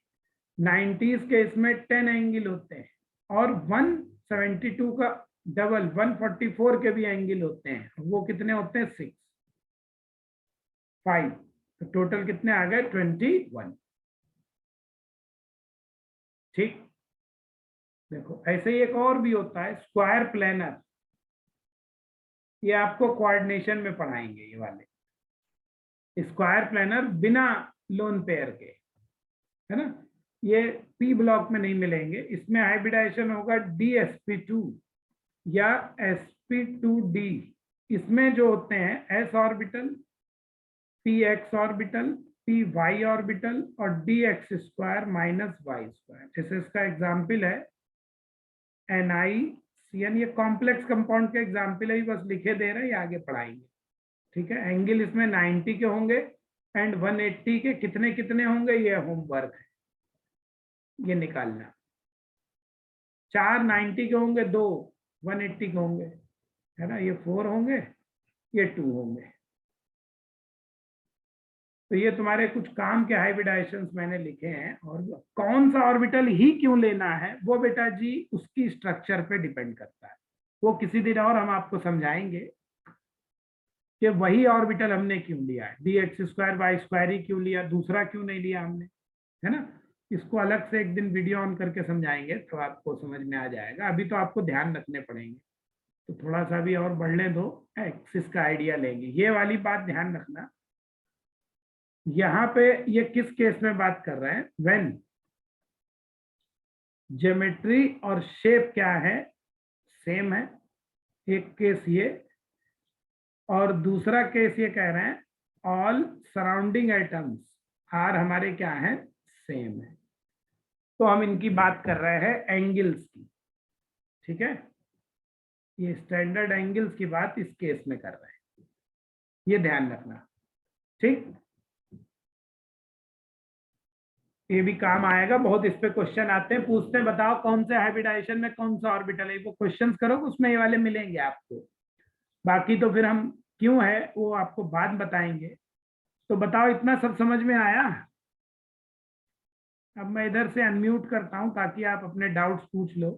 90s के इसमें 10 एंगल होते हैं, और 172 का डबल 144 के भी एंगल होते हैं, वो कितने होते हैं, 6 5, तो टोटल कितने आ गए, 21, ठीक। देखो ऐसे ही एक और भी होता है, स्क्वायर प्लेनर, ये आपको कोऑर्डिनेशन में पढ़ाएंगे, ये वाले स्क्वायर प्लेनर बिना लोन पेयर के, है ना, ये P ब्लॉक में नहीं मिलेंगे। इसमें हाइब्रिडाइजेशन होगा DsP2 या sp2d। इसमें जो होते हैं s orbital, px orbital, py orbital और dx² माइनस y²। जैसे इसका एग्जाम्पल है NiCN, ये कॉम्प्लेक्स कंपाउंड के एग्जाम्पल है, बस लिखे दे रहे हैं, ये आगे पढ़ाएंगे, ठीक है। एंगल इसमें 90 के होंगे एंड 180 के कितने कितने होंगे, ये होमवर्क है, ये निकालना। 4 90 के होंगे, 2 180 के होंगे, है ना, ये 4 होंगे, ये 2 होंगे। तो ये तुम्हारे कुछ काम के हाइब्रिडाइजेशंस मैंने लिखे हैं, और कौन सा ऑर्बिटल ही क्यों लेना है वो बेटा जी उसकी स्ट्रक्चर पे डिपेंड करता है, वो किसी दिन और हम आपको समझाएंगे कि वही ऑर्बिटल हमने क्यों लिया है, dx² y² ही क्यों लिया, दूसरा क्यों नहीं लिया हमने, है ना। इसको अलग से एक दिन वीडियो ऑन करके समझाएंगे तो आपको समझ में आ जाएगा। अभी तो आपको ध्यान रखने पड़ेंगे, तो थोड़ा सा भी और बढ़ने दो, एक्सिस का आइडिया लेंगे। ये वाली बात ध्यान रखना, यहाँ पे ये किस केस में बात कर रहे हैं, व्हेन ज्योमेट्री और शेप क्या है, सेम है, एक केस ये, और दूसरा केस ये कह रहे हैं ऑल सराउंडिंग एटम्स आर हमारे क्या है, सेम है। तो हम इनकी बात कर रहे हैं एंगल्स की, ठीक है। ये स्टैंडर्ड एंगल्स की बात इस केस में कर रहे हैं, ये ध्यान रखना। ठीक, ये भी काम आएगा बहुत, इस पे क्वेश्चन आते हैं, पूछते हैं बताओ कौन से हाइब्रिडाइजेशन में कौन सा ऑर्बिटल है, वो क्वेश्चंस करो उसमें ये वाले मिलेंगे आपको। बाकी तो फिर हम क्यों है वो आपको बाद में बताएंगे। तो बताओ इतना सब समझ में आया? अब मैं इधर से अनम्यूट करता हूं ताकि आप अपने डाउट्स पूछ लो।